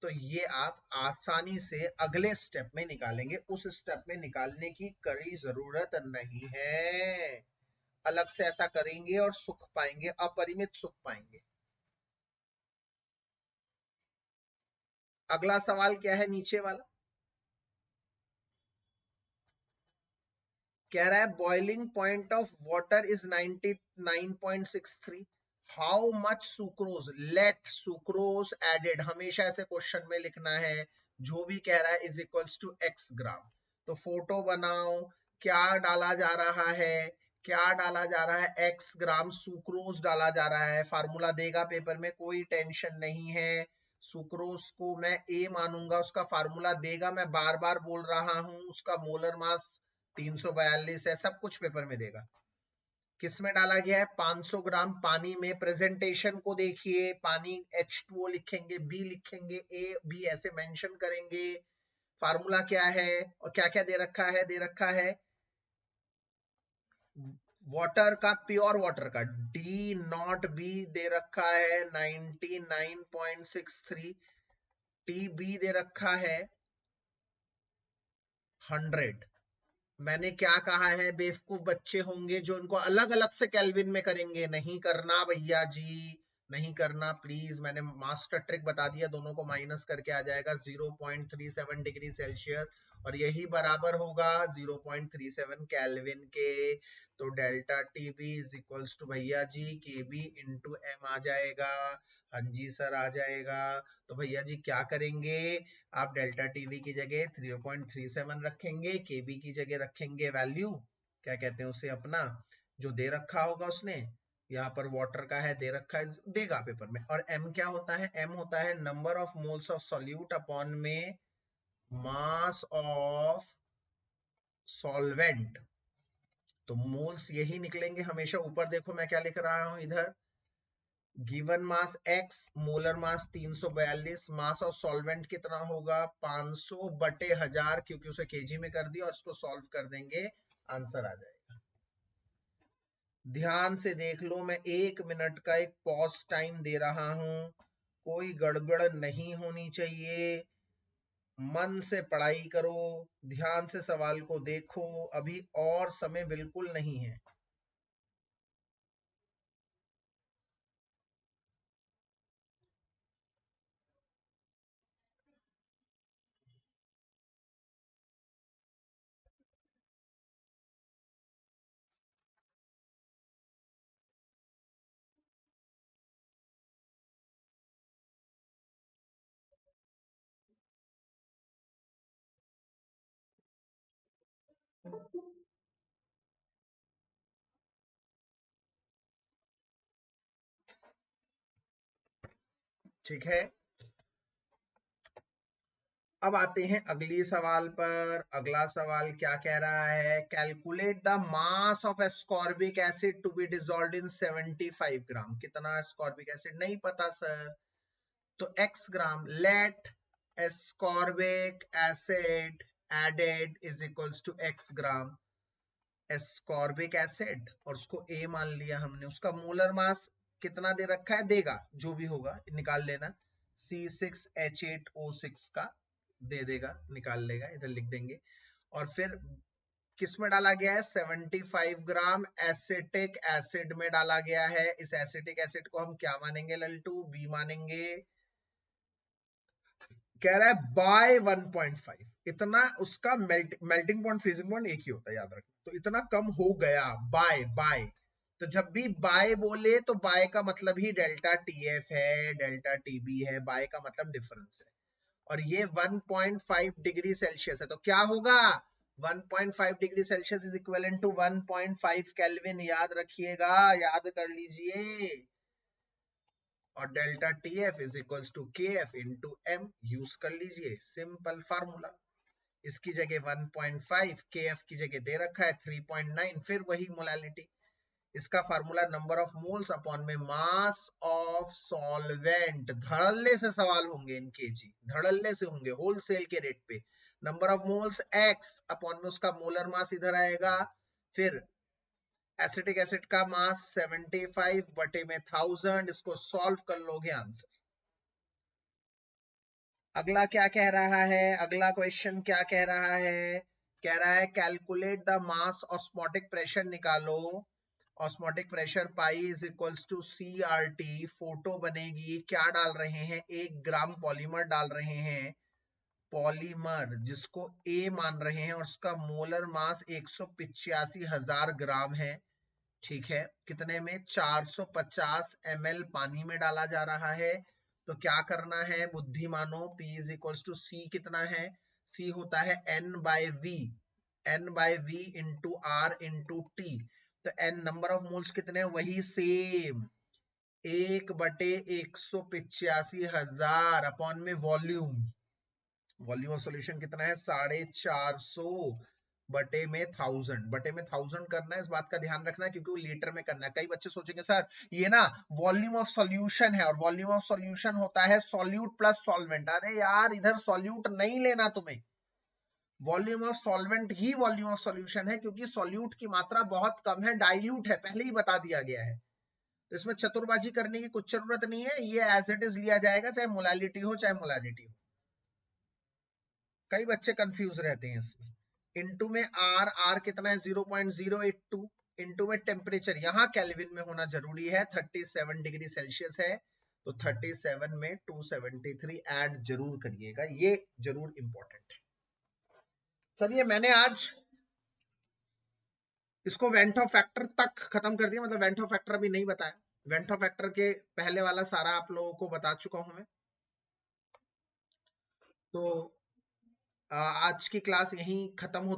तो ये आप आसानी से अगले स्टेप में निकालेंगे। उस स्टेप में निकालने की कड़ी जरूरत नहीं है, अलग से ऐसा करेंगे और सुख पाएंगे, अपरिमित सुख पाएंगे। अगला सवाल क्या है, नीचे वाला कह रहा है boiling point of water is 99.63, how much sucrose let sucrose added. हमेशा ऐसे क्वेश्चन में लिखना है, जो भी कह रहा है इज इक्वल्स टू एक्स ग्राम। तो फोटो बनाओ, क्या डाला जा रहा है, क्या डाला जा रहा है, एक्स ग्राम सुक्रोज डाला जा रहा है। फार्मूला देगा पेपर में, कोई टेंशन नहीं है। सुक्रोज को मैं ए मानूंगा, उसका फार्मूला देगा, मैं बार बार बोल रहा हूं, उसका मोलर मास 342 है, सब कुछ पेपर में देगा। किस में डाला गया है, 500 ग्राम पानी में। प्रेजेंटेशन को देखिए, पानी H2O लिखेंगे, बी लिखेंगे, ए बी ऐसे मेंशन करेंगे। फार्मूला क्या है और क्या क्या दे रखा है, दे रखा है वाटर का, प्योर वाटर का डी नॉट बी दे रखा है 99.63, टी बी दे रखा है 100। मैंने क्या कहा है, बेवकूफ बच्चे होंगे जो इनको अलग अलग से केल्विन में करेंगे, नहीं करना भैया जी, नहीं करना प्लीज। मैंने मास्टर ट्रिक बता दिया, दोनों को माइनस करके आ जाएगा 0.37 डिग्री सेल्सियस, और यही बराबर होगा 0.37 केल्विन के। तो delta T B is equals to भैया जी के बी इंटू एम आ जाएगा। हाँ जी सर आ जाएगा। तो भैया जी क्या करेंगे, आप डेल्टा टीवी की जगह 3.37 रखेंगे, केबी की जगह रखेंगे वैल्यू, क्या कहते हैं उसे, अपना जो दे रखा होगा उसने। यहाँ पर वाटर का है, दे रखा है, देगा पेपर में। और एम क्या होता है, एम होता है number of moles of solute upon में मास ऑफ सॉल्वेंट। तो मोल्स यही निकलेंगे हमेशा। ऊपर देखो मैं क्या लिख रहा हूं इधर, given mass x, molar mass 342, mass of solvent कितना होगा 500 बटे 1000, क्योंकि उसे केजी में कर दिया, और इसको सॉल्व कर देंगे, आंसर आ जाएगा। ध्यान से देख लो, मैं 1 मिनट का एक पॉज टाइम दे रहा हूं, कोई गड़बड़ नहीं होनी चाहिए। मन से पढ़ाई करो, ध्यान से सवाल को देखो, अभी और समय बिल्कुल नहीं है। ठीक है, अब आते हैं अगली सवाल पर। अगला सवाल क्या कह रहा है, calculate the mass of ascorbic acid to be dissolved in 75 gram. कितना एस्कॉर्बिक एसिड नहीं पता सर, तो x gram. Let ascorbic acid added is equals to x gram ascorbic acid, और उसको A मान लिया हमने। उसका मोलर मास कितना दे रखा है, देगा जो भी होगा निकाल लेना, C6H8O6 का दे देगा, निकाल लेगा, इधर लिख देंगे। और फिर किस में डाला गया है, 75 ग्राम एसिटिक एसिड में डाला गया है। इस एसिटिक एसिड को हम क्या मानेंगे लल्टू, B मानेंगे। कह रहा है बाय 1.5, इतना उसका मेल्टिंग पॉइंट फ्रीजिंग पॉइंट एक ही होता है, याद रखना। तो इतना कम हो गया, बाय बाय। तो जब भी बाय बोले तो बाय का मतलब ही डेल्टा टीएफ है, डेल्टा टीबी है, बाय का मतलब डिफरेंस है। और ये 1.5 डिग्री सेल्सियस है, तो क्या होगा, 1.5 degree Celsius is equivalent to 1.5 kelvin. याद रखिएगा, याद कर लीजिए। और delta T F is equals to K F into M, use कर लीजिए, सिंपल फार्मूला। इसकी जगह 1.5, के एफ की जगह दे रखा है 3.9, फिर वही मोलालिटी। इसका formula number of moles upon में मास ऑफ सॉल्वेंट। धड़ल्ले से सवाल होंगे इनके जी, धड़ल्ले से होंगे, होलसेल के रेट पे। Number of moles x upon में उसका मोलर मास इधर आएगा, फिर एसिटिक एसिड का मास 75 बटे में 1000, इसको सॉल्व कर लोगे आंसर। अगला क्या कह रहा है, अगला क्वेश्चन क्या कह रहा है, कह रहा है calculate the mass osmotic pressure निकालो। Osmotic pressure pi is equals to C R T. Photo बनेगी, क्या डाल रहे हैं, 1 ग्राम पॉलीमर डाल रहे हैं, पॉलीमर जिसको ए मान रहे हैं, और उसका मोलर मास 185,000 ग्राम है। ठीक है, कितने में, 450 ml पानी में डाला जा रहा है। तो क्या करना है बुद्धिमानो, P is equals to C कितना है, C होता है N by V, N by V into R into T। तो N नंबर ऑफ मोल्स कितने, वही सेम 1/185,000 अपॉन में वॉल्यूम। वॉल्यूम ऑफ सॉल्यूशन कितना है, 450 बटे में 1000, बटे में 1000 करना है। इस बात का ध्यान रखना है क्योंकि वो लीटर में करना है। कई बच्चे सोचेंगे सर ये ना वॉल्यूम ऑफ सॉल्यूशन है, और वॉल्यूम ऑफ सॉल्यूशन होता है सॉल्यूट प्लस सॉल्वेंट। अरे यार इधर सॉल्यूट नहीं लेना तुम्हें, volume of solvent he volume of solution है, क्योंकि सॉल्यूट की मात्रा बहुत कम है, डाइल्यूट है, पहले ही बता दिया गया है। तो इसमें चतुरबाजी करने की कुछ जरूरत नहीं है, ये एज इट इज लिया जाएगा, चाहे मोलालिटी हो चाहे मोलालिटी हो। कई बच्चे कंफ्यूज रहते हैं इसमें। इनटू में आर, आर कितना है 0.082, इनटू में टेम्परेचर यहाँ केल्विन में होना जरूरी है, 37 डिग्री सेल्सियस है, तो 37 में 273 ऐड जरूर करिएगा, ये जरूर इंपॉर्टेंट है। चलिए मैंने आज इसको वेंटो फैक्टर तक खत्म कर दिया, मतलब वेंटो फैक्टर अभी नहीं बताया। वेंटो फैक्टर के पहले वाला सारा आप लोगों को बता चुका हूं मैं। तो आज की क्लास यहीं खत्म होती